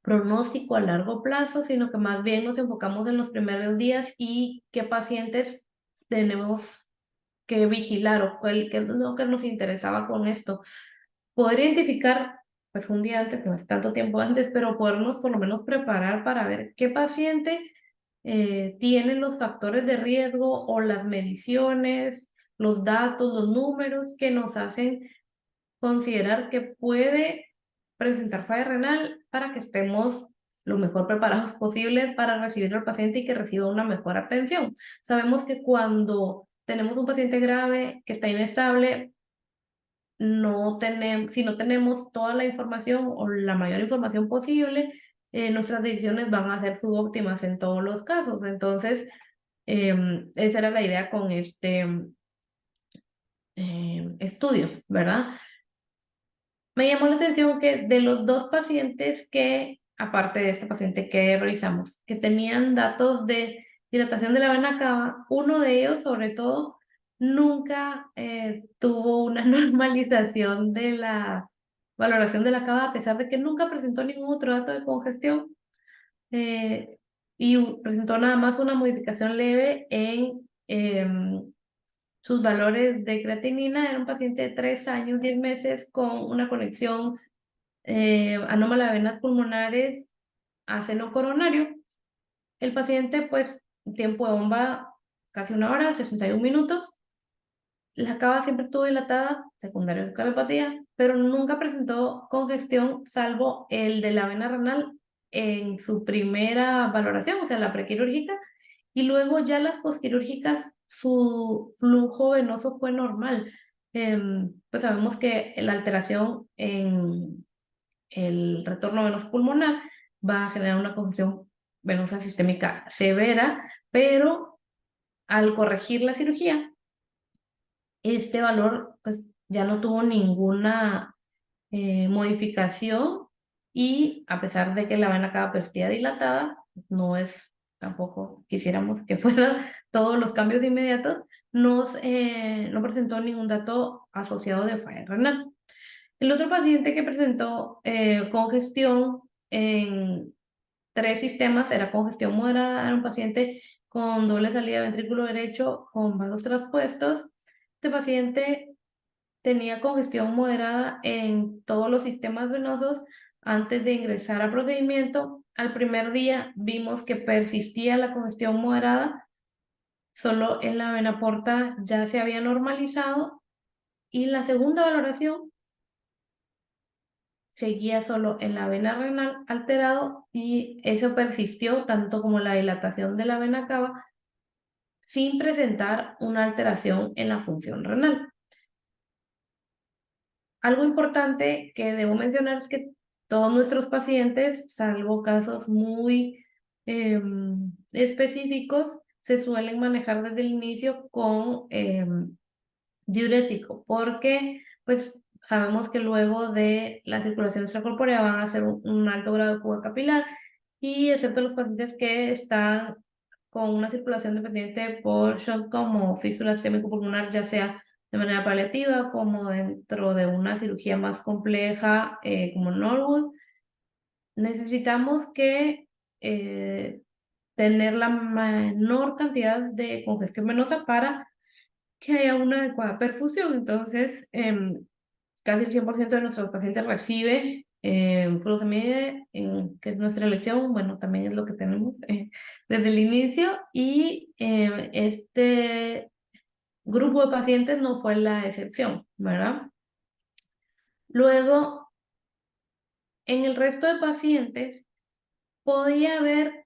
pronóstico a largo plazo, sino que más bien nos enfocamos en los primeros días y qué pacientes tenemos que vigilar o qué es lo que nos interesaba con esto. Poder identificar, pues un día antes, no es tanto tiempo antes, pero podernos por lo menos preparar para ver qué paciente tiene los factores de riesgo o las mediciones, los datos, los números que nos hacen considerar que puede presentar falla renal para que estemos lo mejor preparados posible para recibir al paciente y que reciba una mejor atención. Sabemos que cuando tenemos un paciente grave que está inestable, si no tenemos toda la información o la mayor información posible, nuestras decisiones van a ser subóptimas en todos los casos. Entonces, esa era la idea con este estudio, ¿verdad? Me llamó la atención que de los dos pacientes que, aparte de este paciente que revisamos, que tenían datos de dilatación de la vena cava, uno de ellos, sobre todo, nunca tuvo una normalización de la valoración de la cava, a pesar de que nunca presentó ningún otro dato de congestión eh, y presentó nada más una modificación leve en sus valores de creatinina. Era un paciente de 3 años, 10 meses, con una conexión anómala de venas pulmonares a seno coronario. El paciente, pues, tiempo de bomba casi 1 hora, 61 minutos. La cava siempre estuvo dilatada, secundaria de cardiopatía, pero nunca presentó congestión, salvo el de la vena renal en su primera valoración, o sea, la prequirúrgica, y luego ya las posquirúrgicas, su flujo venoso fue normal. Pues sabemos que la alteración en el retorno venoso pulmonar va a generar una congestión venosa sistémica severa, pero al corregir la cirugía, este valor pues ya no tuvo ninguna modificación y a pesar de que la vena cava persistía dilatada, no es tampoco quisiéramos que fueran todos los cambios inmediatos, no presentó ningún dato asociado de falla renal. El otro paciente que presentó congestión en 3 sistemas era congestión moderada, era un paciente con doble salida de ventrículo derecho con vasos traspuestos. Este paciente tenía congestión moderada en todos los sistemas venosos antes de ingresar al procedimiento. Al primer día vimos que persistía la congestión moderada, solo en la vena porta ya se había normalizado y la segunda valoración seguía solo en la vena renal alterado y eso persistió tanto como la dilatación de la vena cava sin presentar una alteración en la función renal. Algo importante que debo mencionar es que todos nuestros pacientes, salvo casos muy específicos, se suelen manejar desde el inicio con diurético, porque pues sabemos que luego de la circulación extracorpórea van a hacer un alto grado de fuga capilar y excepto los pacientes que están con una circulación dependiente por shunt como fístula sistémico-pulmonar, ya sea de manera paliativa como dentro de una cirugía más compleja como Norwood, necesitamos que tener la menor cantidad de congestión venosa para que haya una adecuada perfusión. Entonces, casi el 100% de nuestros pacientes recibe furosemide, que es nuestra elección, bueno, también es lo que tenemos desde el inicio, y este grupo de pacientes no fue la excepción, ¿verdad? Luego, en el resto de pacientes, podía haber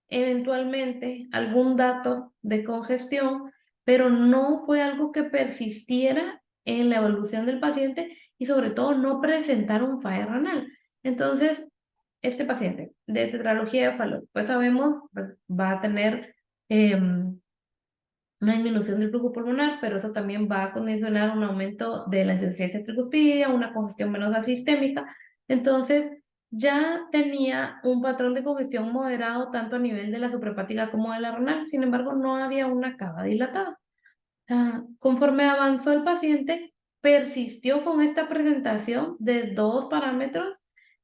eventualmente algún dato de congestión, pero no fue algo que persistiera en la evolución del paciente y sobre todo no presentaron falla renal. Entonces, este paciente de tetralogía de Fallot, pues sabemos, pues, va a tener una disminución del flujo pulmonar, pero eso también va a condicionar un aumento de la insuficiencia tricuspidea, una congestión venosa sistémica. Entonces, ya tenía un patrón de congestión moderado tanto a nivel de la suprahepática como de la renal, sin embargo, no había una cava dilatada. Conforme avanzó el paciente, persistió con esta presentación de dos parámetros.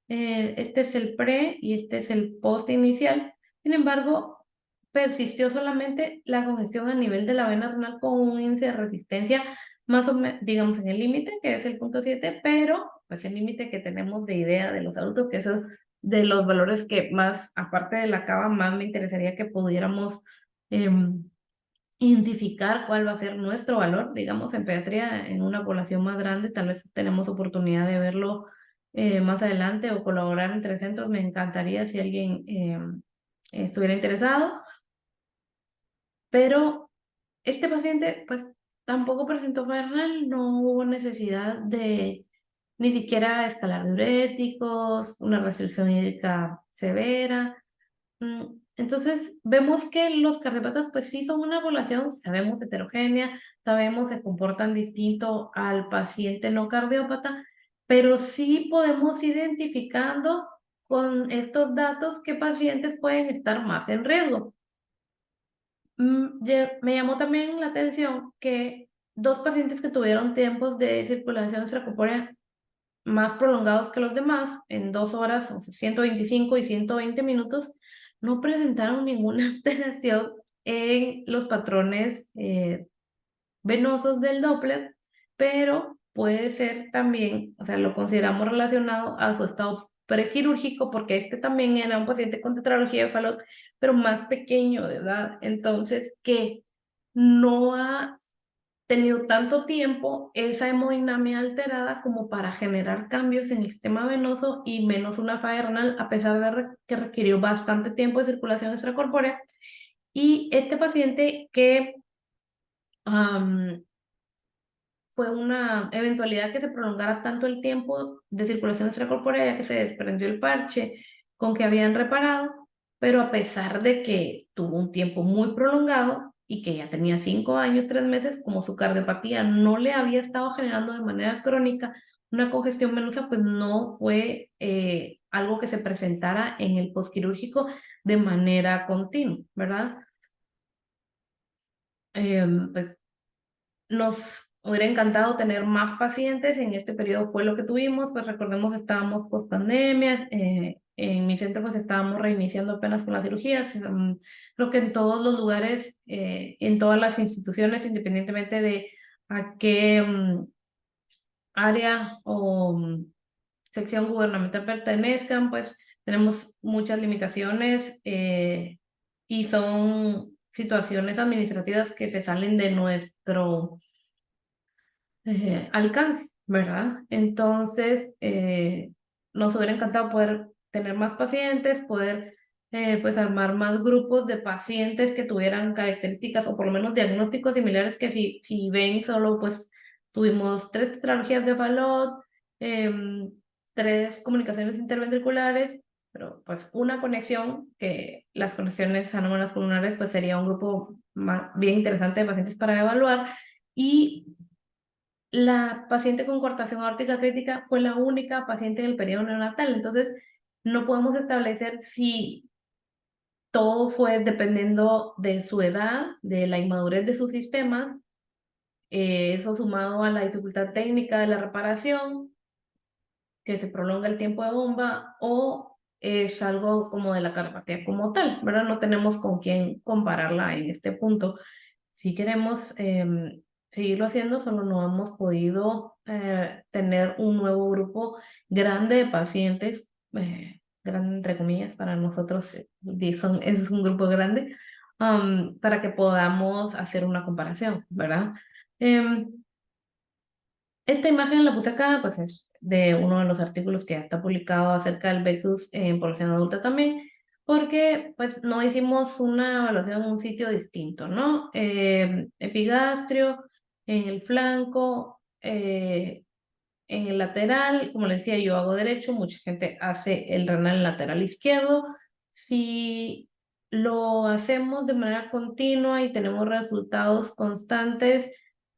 Este es el pre y este es el post inicial. Sin embargo, persistió solamente la congestión a nivel de la vena renal con un índice de resistencia más o menos, digamos, en el límite, que es el 0.7, pero pues el límite que tenemos de idea de los adultos, que eso es de los valores que más, aparte de la cava, más me interesaría que pudiéramos identificar cuál va a ser nuestro valor, digamos, en pediatría, en una población más grande. Tal vez tenemos oportunidad de verlo más adelante o colaborar entre centros. Me encantaría si alguien estuviera interesado, pero este paciente, pues, tampoco presentó falla renal, no hubo necesidad de ni siquiera escalar diuréticos, una restricción hídrica severa. Entonces, vemos que los cardiopatas, pues sí son una población, sabemos, heterogénea, sabemos, se comportan distinto al paciente no cardiópata, pero sí podemos identificando con estos datos qué pacientes pueden estar más en riesgo. Me llamó también la atención que dos pacientes que tuvieron tiempos de circulación extracorpórea más prolongados que los demás, en 2 horas, o sea, 125 y 120 minutos, no presentaron ninguna alteración en los patrones venosos del Doppler, pero puede ser también, o sea, lo consideramos relacionado a su estado prequirúrgico, porque este también era un paciente con tetralogía de Fallot, pero más pequeño de edad, entonces que no ha tenido tanto tiempo esa hemodinamia alterada como para generar cambios en el sistema venoso y menos una falla renal, a pesar de que requirió bastante tiempo de circulación extracorpórea. Y este paciente que fue una eventualidad que se prolongara tanto el tiempo de circulación extracorpórea, ya que se desprendió el parche con que habían reparado, pero a pesar de que tuvo un tiempo muy prolongado y que ya tenía 5 años, 3 meses, como su cardiopatía no le había estado generando de manera crónica una congestión venosa, pues no fue algo que se presentara en el posquirúrgico de manera continua, ¿verdad? Pues nos hubiera encantado tener más pacientes. En este periodo fue lo que tuvimos, pues recordemos, estábamos post pandemia, en mi centro pues estábamos reiniciando apenas con las cirugías. Creo que en todos los lugares, en todas las instituciones, independientemente de a qué área o sección gubernamental pertenezcan, pues tenemos muchas limitaciones y son situaciones administrativas que se salen de nuestro alcance, ¿verdad? Entonces, nos hubiera encantado poder tener más pacientes, poder pues armar más grupos de pacientes que tuvieran características o por lo menos diagnósticos similares, que si ven solo pues tuvimos 3 tetralogías de Fallot, 3 comunicaciones interventriculares, pero pues una conexión, que las conexiones anómalas pulmonares pues sería un grupo bien interesante de pacientes para evaluar. Y la paciente con coartación aórtica crítica fue la única paciente del periodo neonatal. Entonces, no podemos establecer si todo fue dependiendo de su edad, de la inmadurez de sus sistemas, eso sumado a la dificultad técnica de la reparación, que se prolonga el tiempo de bomba, o es algo como de la cardiopatía como tal, ¿verdad? No tenemos con quién compararla en este punto. Si queremos seguirlo haciendo, solo no hemos podido tener un nuevo grupo grande de pacientes, grande entre comillas, para nosotros es un grupo grande, para que podamos hacer una comparación, ¿verdad? Em, Esta imagen la puse acá, pues es de uno de los artículos que ya está publicado acerca del Vexus en población adulta también, porque pues no hicimos una evaluación en un sitio distinto, ¿no? Epigastrio, en el flanco, en el lateral, como les decía, yo hago derecho, mucha gente hace el renal lateral izquierdo. Si lo hacemos de manera continua y tenemos resultados constantes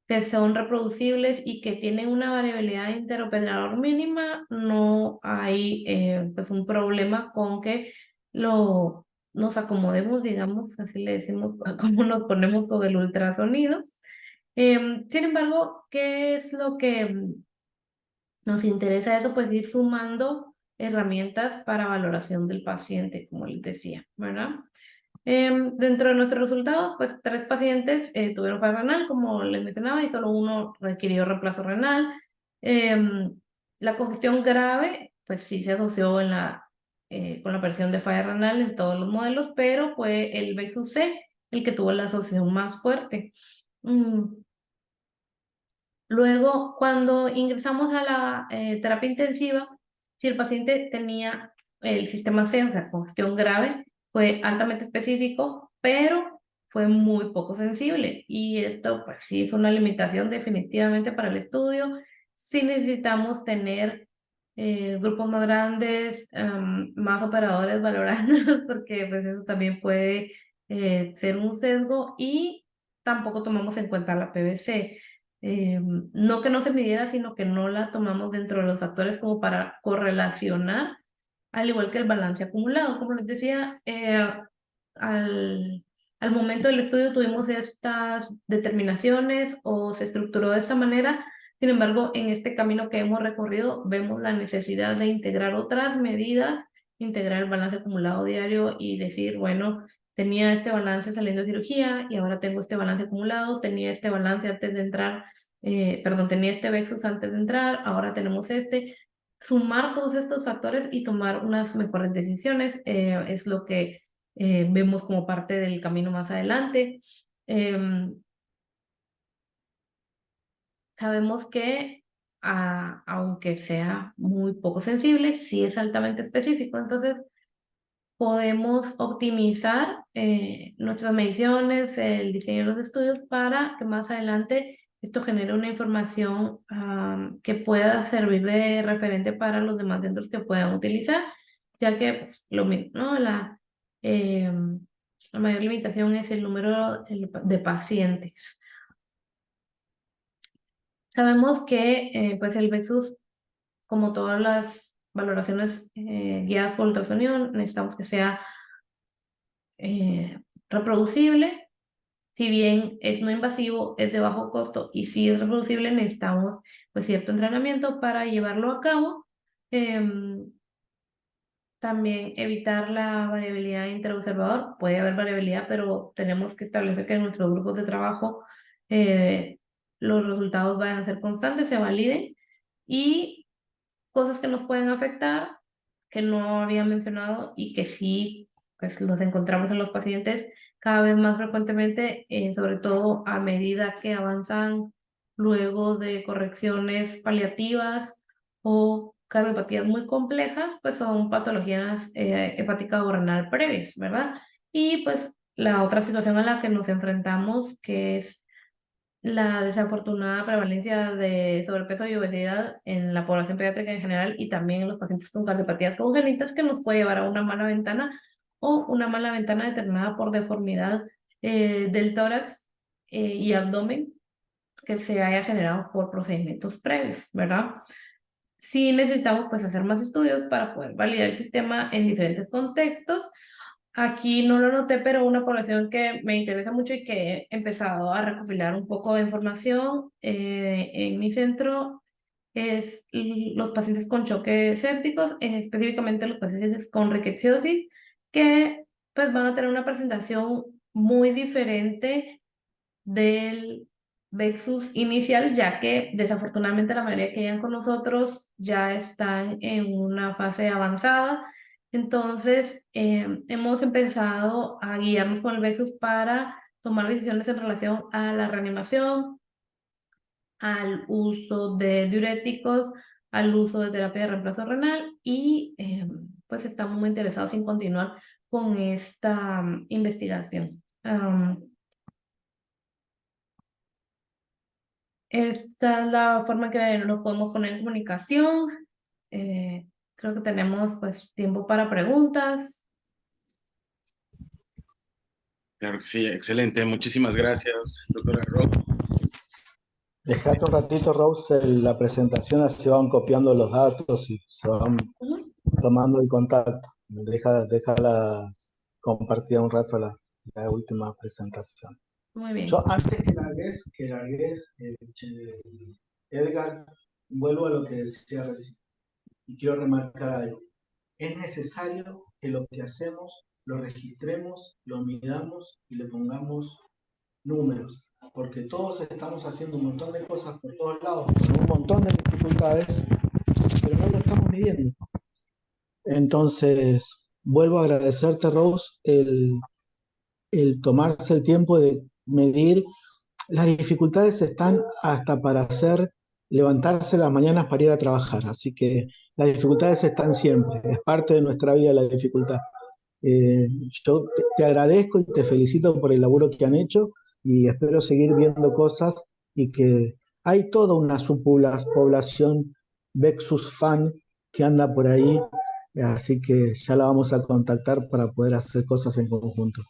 que son reproducibles y que tienen una variabilidad interoperador mínima, no hay pues un problema con que nos acomodemos, digamos, así le decimos, como nos ponemos con el ultrasonido. Sin embargo, ¿qué es lo que nos interesa eso? Pues ir sumando herramientas para valoración del paciente, como les decía, ¿verdad? Dentro de nuestros resultados, pues 3 pacientes tuvieron falla renal, como les mencionaba, y solo uno requirió reemplazo renal. La congestión grave, pues sí se asoció con la aparición de falla renal en todos los modelos, pero fue el VEX-UC el que tuvo la asociación más fuerte. Luego, cuando ingresamos a la terapia intensiva, si el paciente tenía el sistema C, o sea, congestión grave, fue altamente específico, pero fue muy poco sensible. Y esto, pues sí, es una limitación definitivamente para el estudio. Sí necesitamos tener grupos más grandes, más operadores valorándolos, porque pues eso también puede ser un sesgo y tampoco tomamos en cuenta la PVC. No que no se midiera, sino que no la tomamos dentro de los factores como para correlacionar, al igual que el balance acumulado. Como les decía, al, al momento del estudio tuvimos estas determinaciones o se estructuró de esta manera. Sin embargo, en este camino que hemos recorrido, vemos la necesidad de integrar otras medidas, integrar el balance acumulado diario y decir, bueno, tenía este balance saliendo de cirugía y ahora tengo este balance acumulado, tenía este balance antes de entrar, perdón, tenía este Vexus antes de entrar, ahora tenemos este. Sumar todos estos factores y tomar unas mejores decisiones es lo que vemos como parte del camino más adelante. Sabemos que aunque sea muy poco sensible, sí es altamente específico, entonces podemos optimizar nuestras mediciones, el diseño de los estudios para que más adelante esto genere una información que pueda servir de referente para los demás centros que puedan utilizar, ya que pues, lo mismo, ¿no? La mayor limitación es el número de pacientes. Sabemos que pues el Vexus, como todas las valoraciones guiadas por ultrasonido, necesitamos que sea reproducible. Si bien es no invasivo, es de bajo costo y si es reproducible, necesitamos pues cierto entrenamiento para llevarlo a cabo. También evitar la variabilidad interobservador. Puede haber variabilidad, pero tenemos que establecer que en nuestros grupos de trabajo eh, los resultados vayan a ser constantes, se validen y cosas que nos pueden afectar, que no había mencionado y que sí, pues los encontramos en los pacientes cada vez más frecuentemente, sobre todo a medida que avanzan luego de correcciones paliativas o cardiopatías muy complejas, pues son patologías hepática o renal previas, ¿verdad? Y pues la otra situación a la que nos enfrentamos, que es la desafortunada prevalencia de sobrepeso y obesidad en la población pediátrica en general y también en los pacientes con cardiopatías congénitas que nos puede llevar a una mala ventana o una mala ventana determinada por deformidad del tórax y abdomen que se haya generado por procedimientos previos, ¿verdad? Sí necesitamos pues hacer más estudios para poder validar el sistema en diferentes contextos. Aquí no lo noté, pero una población que me interesa mucho y que he empezado a recopilar un poco de información en mi centro es los pacientes con choque sépticos, específicamente los pacientes con rickettsiosis, que pues van a tener una presentación muy diferente del Vexus inicial, ya que desafortunadamente la mayoría que llegan con nosotros ya están en una fase avanzada. Entonces, hemos empezado a guiarnos con el Vexus para tomar decisiones en relación a la reanimación, al uso de diuréticos, al uso de terapia de reemplazo renal y pues estamos muy interesados en continuar con esta investigación. Esta es la forma en que nos podemos poner en comunicación. Eh, Creo que tenemos pues tiempo para preguntas. Claro que sí, excelente. Muchísimas gracias, doctora Rock. Dejate un ratito, Rose, la presentación, así van copiando los datos y se van tomando el contacto. Déjala compartida un rato la última presentación. Muy bien. Yo antes que largues, Edgar, vuelvo a lo que decía recién y quiero remarcar algo. Es necesario que lo que hacemos lo registremos, lo midamos y le pongamos números, porque todos estamos haciendo un montón de cosas por todos lados, con un montón de dificultades, pero no lo estamos midiendo. Entonces, vuelvo a agradecerte, Rose, el tomarse el tiempo de medir. Las dificultades están hasta para hacer levantarse las mañanas para ir a trabajar, así que las dificultades están siempre, es parte de nuestra vida la dificultad. Yo te agradezco y te felicito por el laburo que han hecho y espero seguir viendo cosas y que hay toda una subpoblación Vexus fan que anda por ahí, así que ya la vamos a contactar para poder hacer cosas en conjunto.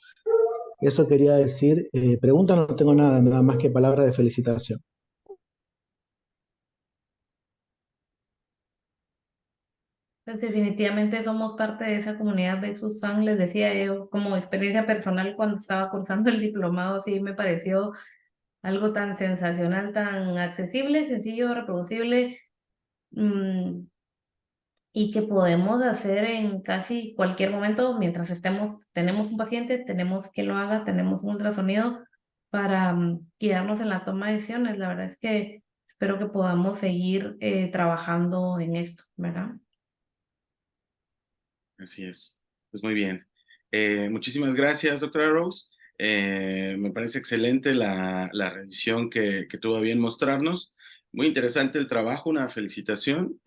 Eso quería decir. Pregunta no tengo nada más que palabras de felicitación. Pues definitivamente somos parte de esa comunidad Vexus Fan, les decía yo, como experiencia personal cuando estaba cursando el diplomado, sí me pareció algo tan sensacional, tan accesible, sencillo, reproducible, mm, y que podemos hacer en casi cualquier momento mientras tenemos un paciente, tenemos que lo haga, tenemos un ultrasonido para guiarnos en la toma de decisiones. La verdad es que espero que podamos seguir trabajando en esto, ¿verdad? Así es. Pues muy bien. Muchísimas gracias, doctora Rose. Me parece excelente la revisión que tuvo a bien mostrarnos. Muy interesante el trabajo, una felicitación.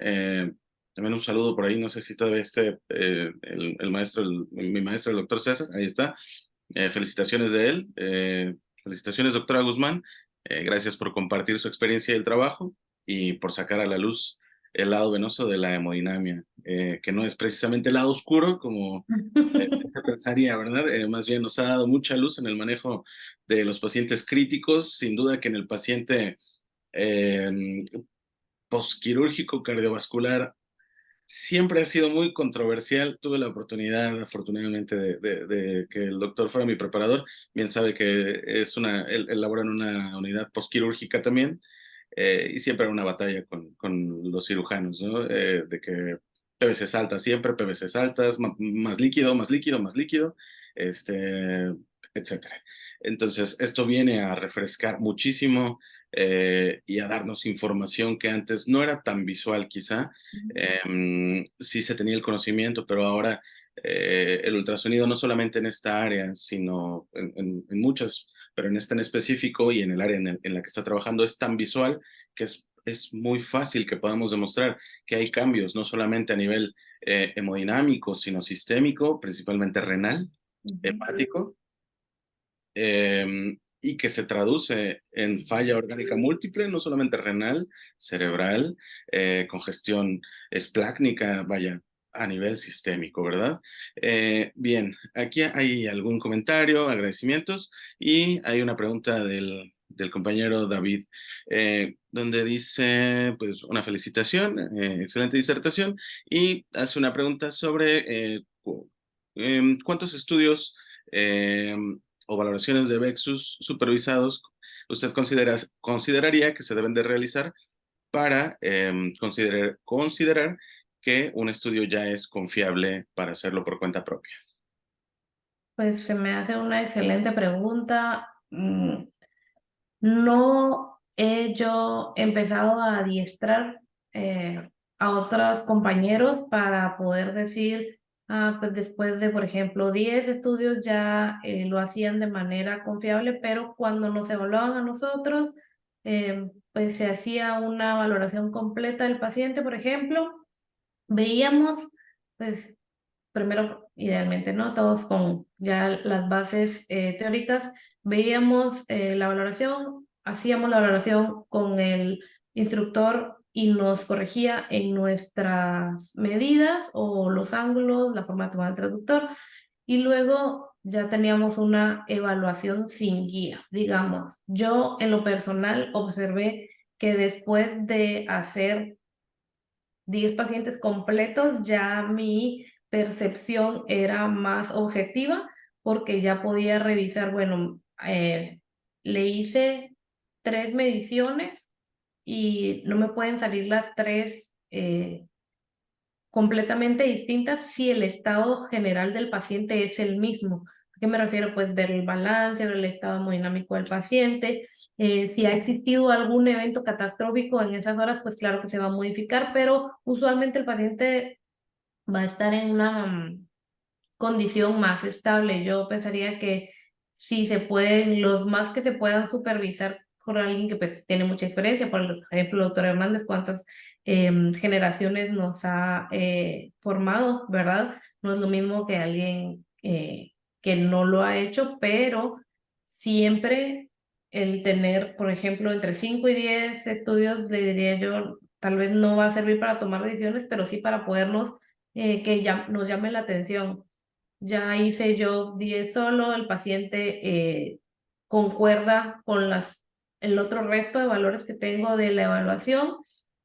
También un saludo por ahí, no sé si todavía esté el maestro, mi maestro, el doctor César, ahí está. Felicitaciones de él. Felicitaciones, doctora Guzmán. Gracias por compartir su experiencia y el trabajo y por sacar a la luz el lado venoso de la hemodinamia, que no es precisamente el lado oscuro como se pensaría, ¿verdad? Más bien nos ha dado mucha luz en el manejo de los pacientes críticos, sin duda que en el paciente eh, posquirúrgico cardiovascular siempre ha sido muy controversial. Tuve la oportunidad, afortunadamente, de que el doctor fuera mi preparador. Bien sabe que él labora en una unidad posquirúrgica también, y siempre era una batalla con los cirujanos, ¿no? De que PVCs altas siempre, PVCs altas, más líquido, más líquido, más líquido, etcétera. Entonces, esto viene a refrescar muchísimo y a darnos información que antes no era tan visual quizá. Sí se tenía el conocimiento, pero ahora el ultrasonido no solamente en esta área, sino en muchas, pero en esta en específico y en el área en la que está trabajando es tan visual que es muy fácil que podamos demostrar que hay cambios, no solamente a nivel hemodinámico, sino sistémico, principalmente renal, hepático, y que se traduce en falla orgánica múltiple, no solamente renal, cerebral, congestión esplácnica, vaya, a nivel sistémico, ¿verdad? Bien, aquí hay algún comentario, agradecimientos, y hay una pregunta del compañero David, donde dice, pues, una felicitación, excelente disertación, y hace una pregunta sobre cuántos estudios o valoraciones de Vexus supervisados usted consideraría que se deben de realizar para considerar que un estudio ya es confiable para hacerlo por cuenta propia? Pues se me hace una excelente pregunta. No he yo empezado a adiestrar a otros compañeros para poder decir, pues después de, por ejemplo, 10 estudios ya lo hacían de manera confiable, pero cuando nos evaluaban a nosotros, pues se hacía una valoración completa del paciente, por ejemplo, veíamos, pues primero, idealmente, ¿no? Todos con ya las bases teóricas, veíamos la valoración, hacíamos la valoración con el instructor y nos corregía en nuestras medidas o los ángulos, la forma de tomar el traductor, y luego ya teníamos una evaluación sin guía, digamos. Yo en lo personal observé que después de hacer 10 pacientes completos, ya mi percepción era más objetiva porque ya podía revisar, bueno, le hice 3 mediciones y no me pueden salir las 3 completamente distintas si el estado general del paciente es el mismo. ¿A qué me refiero? Pues ver el balance, ver el estado hemodinámico del paciente. Si ha existido algún evento catastrófico en esas horas, pues claro que se va a modificar, pero usualmente el paciente va a estar en una condición más estable. Yo pensaría que si se pueden, los más que se puedan supervisar con alguien que pues tiene mucha experiencia, por ejemplo, el doctor Hernández, cuántas generaciones nos ha formado, ¿verdad? No es lo mismo que alguien que no lo ha hecho, pero siempre el tener, por ejemplo, entre 5 y 10 estudios, le diría yo, tal vez no va a servir para tomar decisiones, pero sí para podernos, que ya nos llame la atención. Ya hice yo 10 solo, el paciente concuerda con el otro resto de valores que tengo de la evaluación.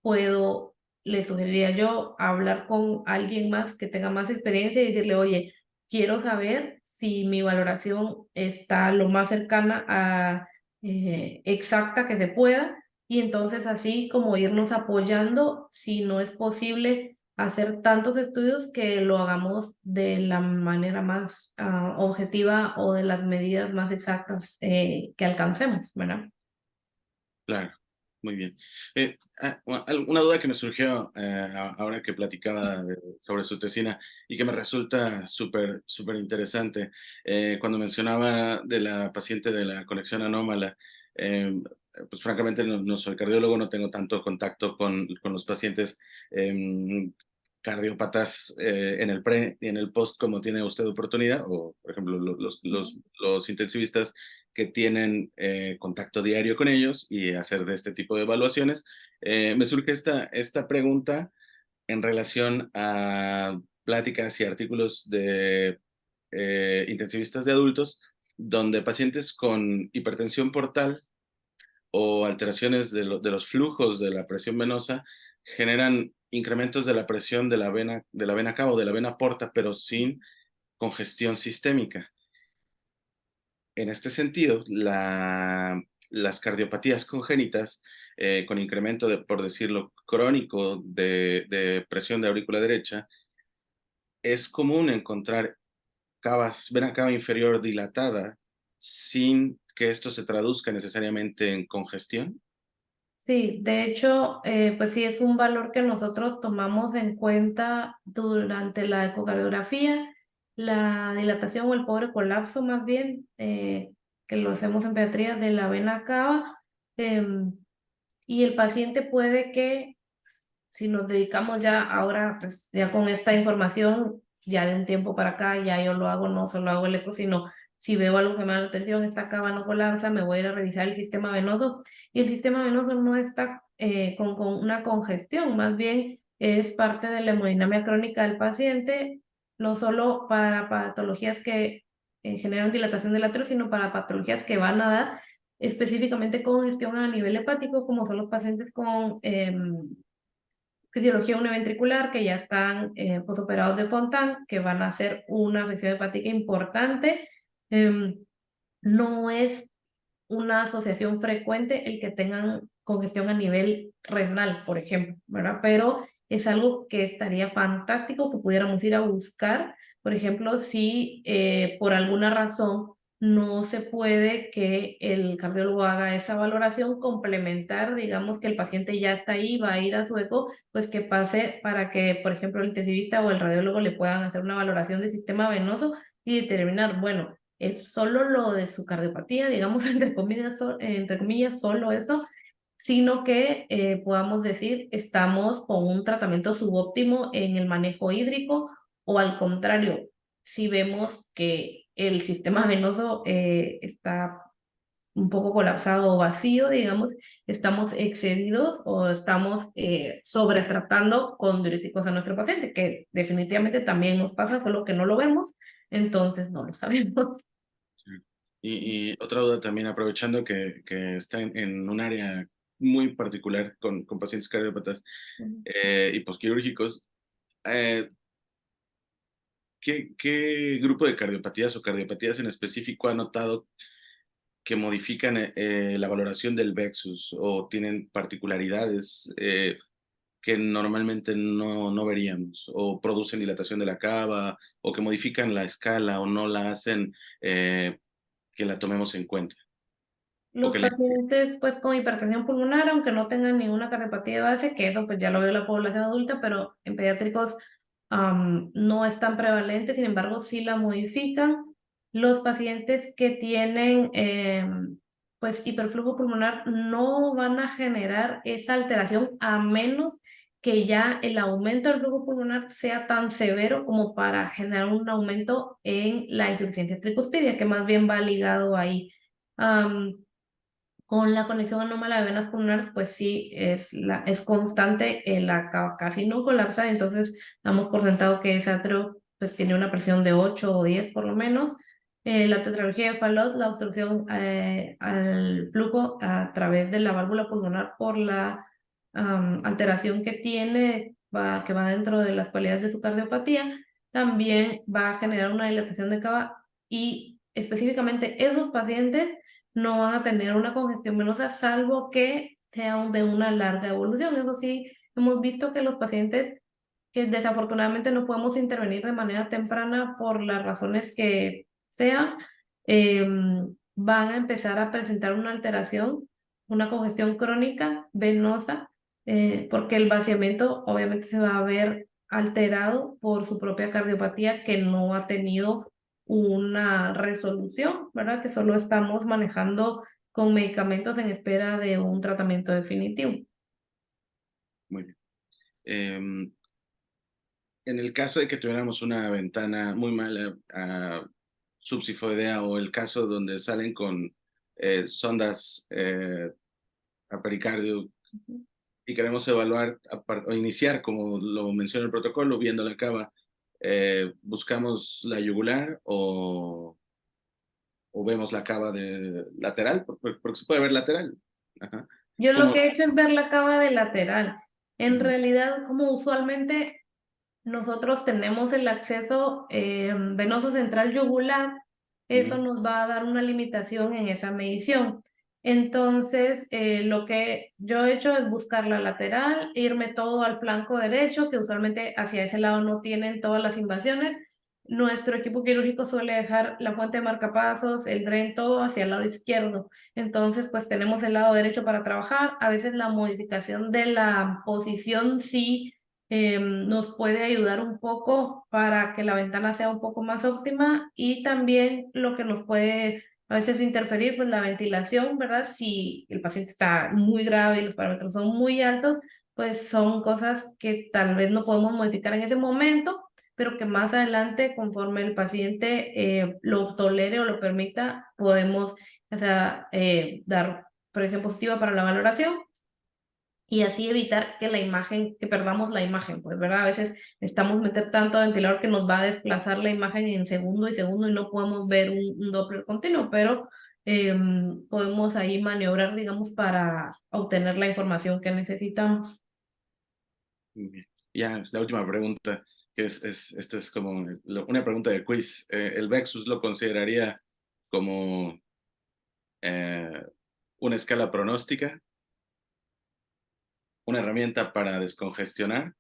Puedo, le sugeriría yo hablar con alguien más que tenga más experiencia y decirle, oye, quiero saber si mi valoración está lo más cercana a exacta que se pueda, y entonces así como irnos apoyando, si no es posible hacer tantos estudios, que lo hagamos de la manera más objetiva o de las medidas más exactas que alcancemos, ¿verdad? Claro, muy bien. Una duda que me surgió ahora que platicaba sobre su tesina y que me resulta súper interesante, cuando mencionaba de la paciente de la conexión anómala, pues francamente no soy cardiólogo, no tengo tanto contacto con los pacientes cardiópatas en el pre y en el post como tiene usted oportunidad, o por ejemplo los intensivistas que tienen contacto diario con ellos y hacer de este tipo de evaluaciones. Me surge esta pregunta en relación a pláticas y artículos de intensivistas de adultos, donde pacientes con hipertensión portal o alteraciones de los flujos de la presión venosa generan incrementos de la presión de la vena cava o de la vena porta, pero sin congestión sistémica. En este sentido, las cardiopatías congénitas con incremento por decirlo, crónico de presión de aurícula derecha, es común encontrar vena cava inferior dilatada sin que esto se traduzca necesariamente en congestión. Sí, de hecho, pues sí es un valor que nosotros tomamos en cuenta durante la ecocardiografía, la dilatación o el pobre colapso más bien, que lo hacemos en pediatría de la vena cava. Y el paciente puede que, si nos dedicamos ya ahora, pues ya con esta información, ya de un tiempo para acá, ya yo lo hago, no solo hago el eco, sino si veo algo que me da la atención, esta cava no colapsa, me voy a ir a revisar el sistema venoso, y el sistema venoso no está con una congestión, más bien es parte de la hemodinamia crónica del paciente, no solo para patologías que generan dilatación del atrio, sino para patologías que van a dar específicamente congestión a nivel hepático, como son los pacientes con fisiología univentricular, que ya están posoperados de Fontan, que van a hacer una afección hepática importante. No es una asociación frecuente el que tengan congestión a nivel renal, por ejemplo, ¿verdad? Pero es algo que estaría fantástico que pudiéramos ir a buscar, por ejemplo, si por alguna razón no se puede que el cardiólogo haga esa valoración, complementar, digamos que el paciente ya está ahí, va a ir a su eco, pues que pase para que, por ejemplo, el intensivista o el radiólogo le puedan hacer una valoración de sistema venoso y determinar, bueno, es solo lo de su cardiopatía, digamos, entre comillas, solo eso, sino que podamos decir, estamos con un tratamiento subóptimo en el manejo hídrico, o al contrario, si vemos que el sistema venoso está un poco colapsado o vacío, digamos, estamos excedidos o estamos sobretratando con diuréticos a nuestro paciente, que definitivamente también nos pasa, solo que no lo vemos, entonces no lo sabemos. Y otra duda también, aprovechando que está en un área muy particular con pacientes cardiópatas y posquirúrgicos, ¿qué grupo de cardiopatías o cardiopatías en específico ha notado que modifican la valoración del Vexus o tienen particularidades que normalmente no veríamos, o producen dilatación de la cava, o que modifican la escala o no la hacen que la tomemos en cuenta. O Los que le... pacientes pues con hipertensión pulmonar, aunque no tengan ninguna cardiopatía de base, que eso pues ya lo ve la población adulta, pero en pediátricos no es tan prevalente, sin embargo sí la modifican. Los pacientes que tienen pues hiperflujo pulmonar no van a generar esa alteración a menos que ya el aumento del flujo pulmonar sea tan severo como para generar un aumento en la insuficiencia tricuspidia, que más bien va ligado ahí. Con la conexión anómala de venas pulmonares, pues sí, es constante, la casi no colapsa, entonces damos por sentado que ese atrio pues tiene una presión de 8 o 10 por lo menos. La tetralogía de Fallot, la obstrucción al flujo a través de la válvula pulmonar por la alteración que tiene, que va dentro de las cualidades de su cardiopatía, también va a generar una dilatación de cava y específicamente esos pacientes no van a tener una congestión venosa, salvo que sea de una larga evolución. Eso sí, hemos visto que los pacientes que desafortunadamente no podemos intervenir de manera temprana por las razones que sean, van a empezar a presentar una alteración, una congestión crónica venosa, porque el vaciamiento obviamente se va a ver alterado por su propia cardiopatía que no ha tenido una resolución, ¿verdad? Que solo estamos manejando con medicamentos en espera de un tratamiento definitivo. Muy bien. En el caso de que tuviéramos una ventana muy mala subsifoidea o el caso donde salen con sondas a pericardio y queremos evaluar o iniciar, como lo menciona el protocolo, viendo la cava, buscamos la yugular o vemos la cava de lateral, porque se puede ver lateral. Ajá. Yo lo Como, que he hecho es ver la cava de lateral. En realidad, como usualmente nosotros tenemos el acceso venoso central yugular, eso nos va a dar una limitación en esa medición. Entonces, lo que yo he hecho es buscar la lateral, irme todo al flanco derecho, que usualmente hacia ese lado no tienen todas las invasiones. Nuestro equipo quirúrgico suele dejar la fuente de marcapasos, el DREN, todo hacia el lado izquierdo. Entonces, pues tenemos el lado derecho para trabajar. A veces la modificación de la posición sí nos puede ayudar un poco para que la ventana sea un poco más óptima y también lo que nos puede a veces interferir, pues la ventilación, ¿verdad? Si el paciente está muy grave y los parámetros son muy altos, pues son cosas que tal vez no podemos modificar en ese momento, pero que más adelante, conforme el paciente lo tolere o lo permita, podemos, o sea, dar presión positiva para la valoración y así evitar que la imagen, que perdamos la imagen, pues, ¿verdad? A veces necesitamos meter tanto ventilador que nos va a desplazar la imagen en segundo y segundo y no podemos ver un Doppler continuo, pero podemos ahí maniobrar, digamos, para obtener la información que necesitamos. muy bien. Ya, la última pregunta, que esta es como una pregunta de quiz. ¿El Vexus lo consideraría como eh, una escala pronóstica, una herramienta para descongestionar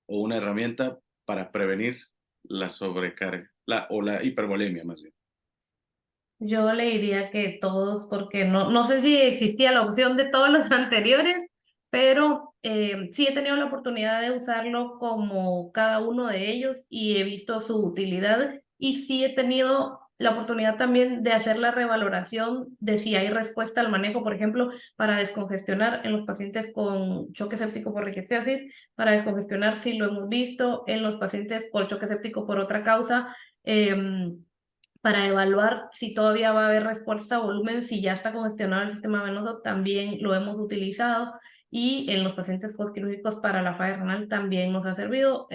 o una herramienta para prevenir la sobrecarga, o la hipervolemia más bien? Yo le diría que todos, porque no sé si existía la opción de todos los anteriores, pero sí he tenido la oportunidad de usarlo como cada uno de ellos y he visto su utilidad y sí he tenido la oportunidad también de hacer la revaloración de si hay respuesta al manejo, por ejemplo, para descongestionar en los pacientes con choque séptico por riqueciosis, para descongestionar si lo hemos visto en los pacientes con choque séptico por otra causa. Para evaluar si todavía va a haber respuesta a volumen, si ya está congestionado el sistema venoso, también lo hemos utilizado y en los pacientes postquirúrgicos para la falla renal también nos ha servido.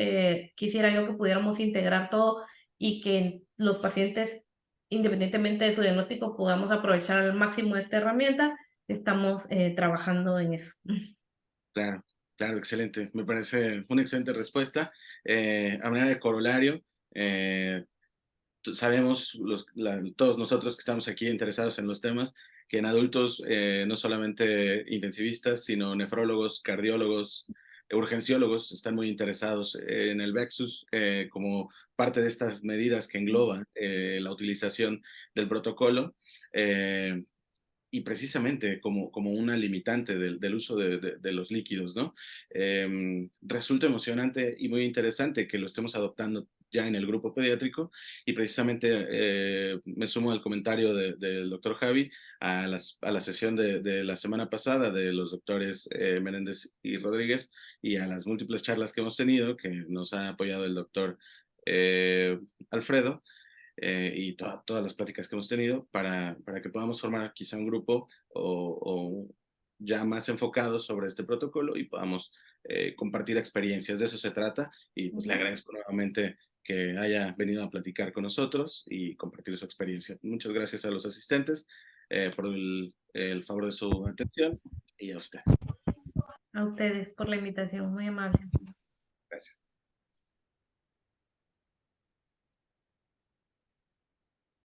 Quisiera yo que pudiéramos integrar todo y que los pacientes, independientemente de su diagnóstico, podamos aprovechar al máximo esta herramienta. Estamos trabajando en eso. Claro, claro, excelente. Me parece una excelente respuesta. A manera de corolario, sabemos todos nosotros que estamos aquí interesados en los temas, que en adultos no solamente intensivistas, sino nefrólogos, cardiólogos, urgenciólogos están muy interesados en el VEXUS como parte de estas medidas que engloban la utilización del protocolo. Y precisamente como una limitante del uso de los líquidos, ¿no? Resulta emocionante y muy interesante que lo estemos adoptando ya en el grupo pediátrico, y precisamente me sumo al comentario del doctor Javi a la sesión de la semana pasada de los doctores Menéndez y Rodríguez, y a las múltiples charlas que hemos tenido, que nos ha apoyado el doctor Alfredo, y todas las pláticas que hemos tenido para que podamos formar quizá un grupo o ya más enfocado sobre este protocolo y podamos compartir experiencias. De eso se trata, y pues le agradezco nuevamente que haya venido a platicar con nosotros y compartir su experiencia. Muchas gracias a los asistentes por el favor de su atención, y a usted. A ustedes por la invitación, muy amables.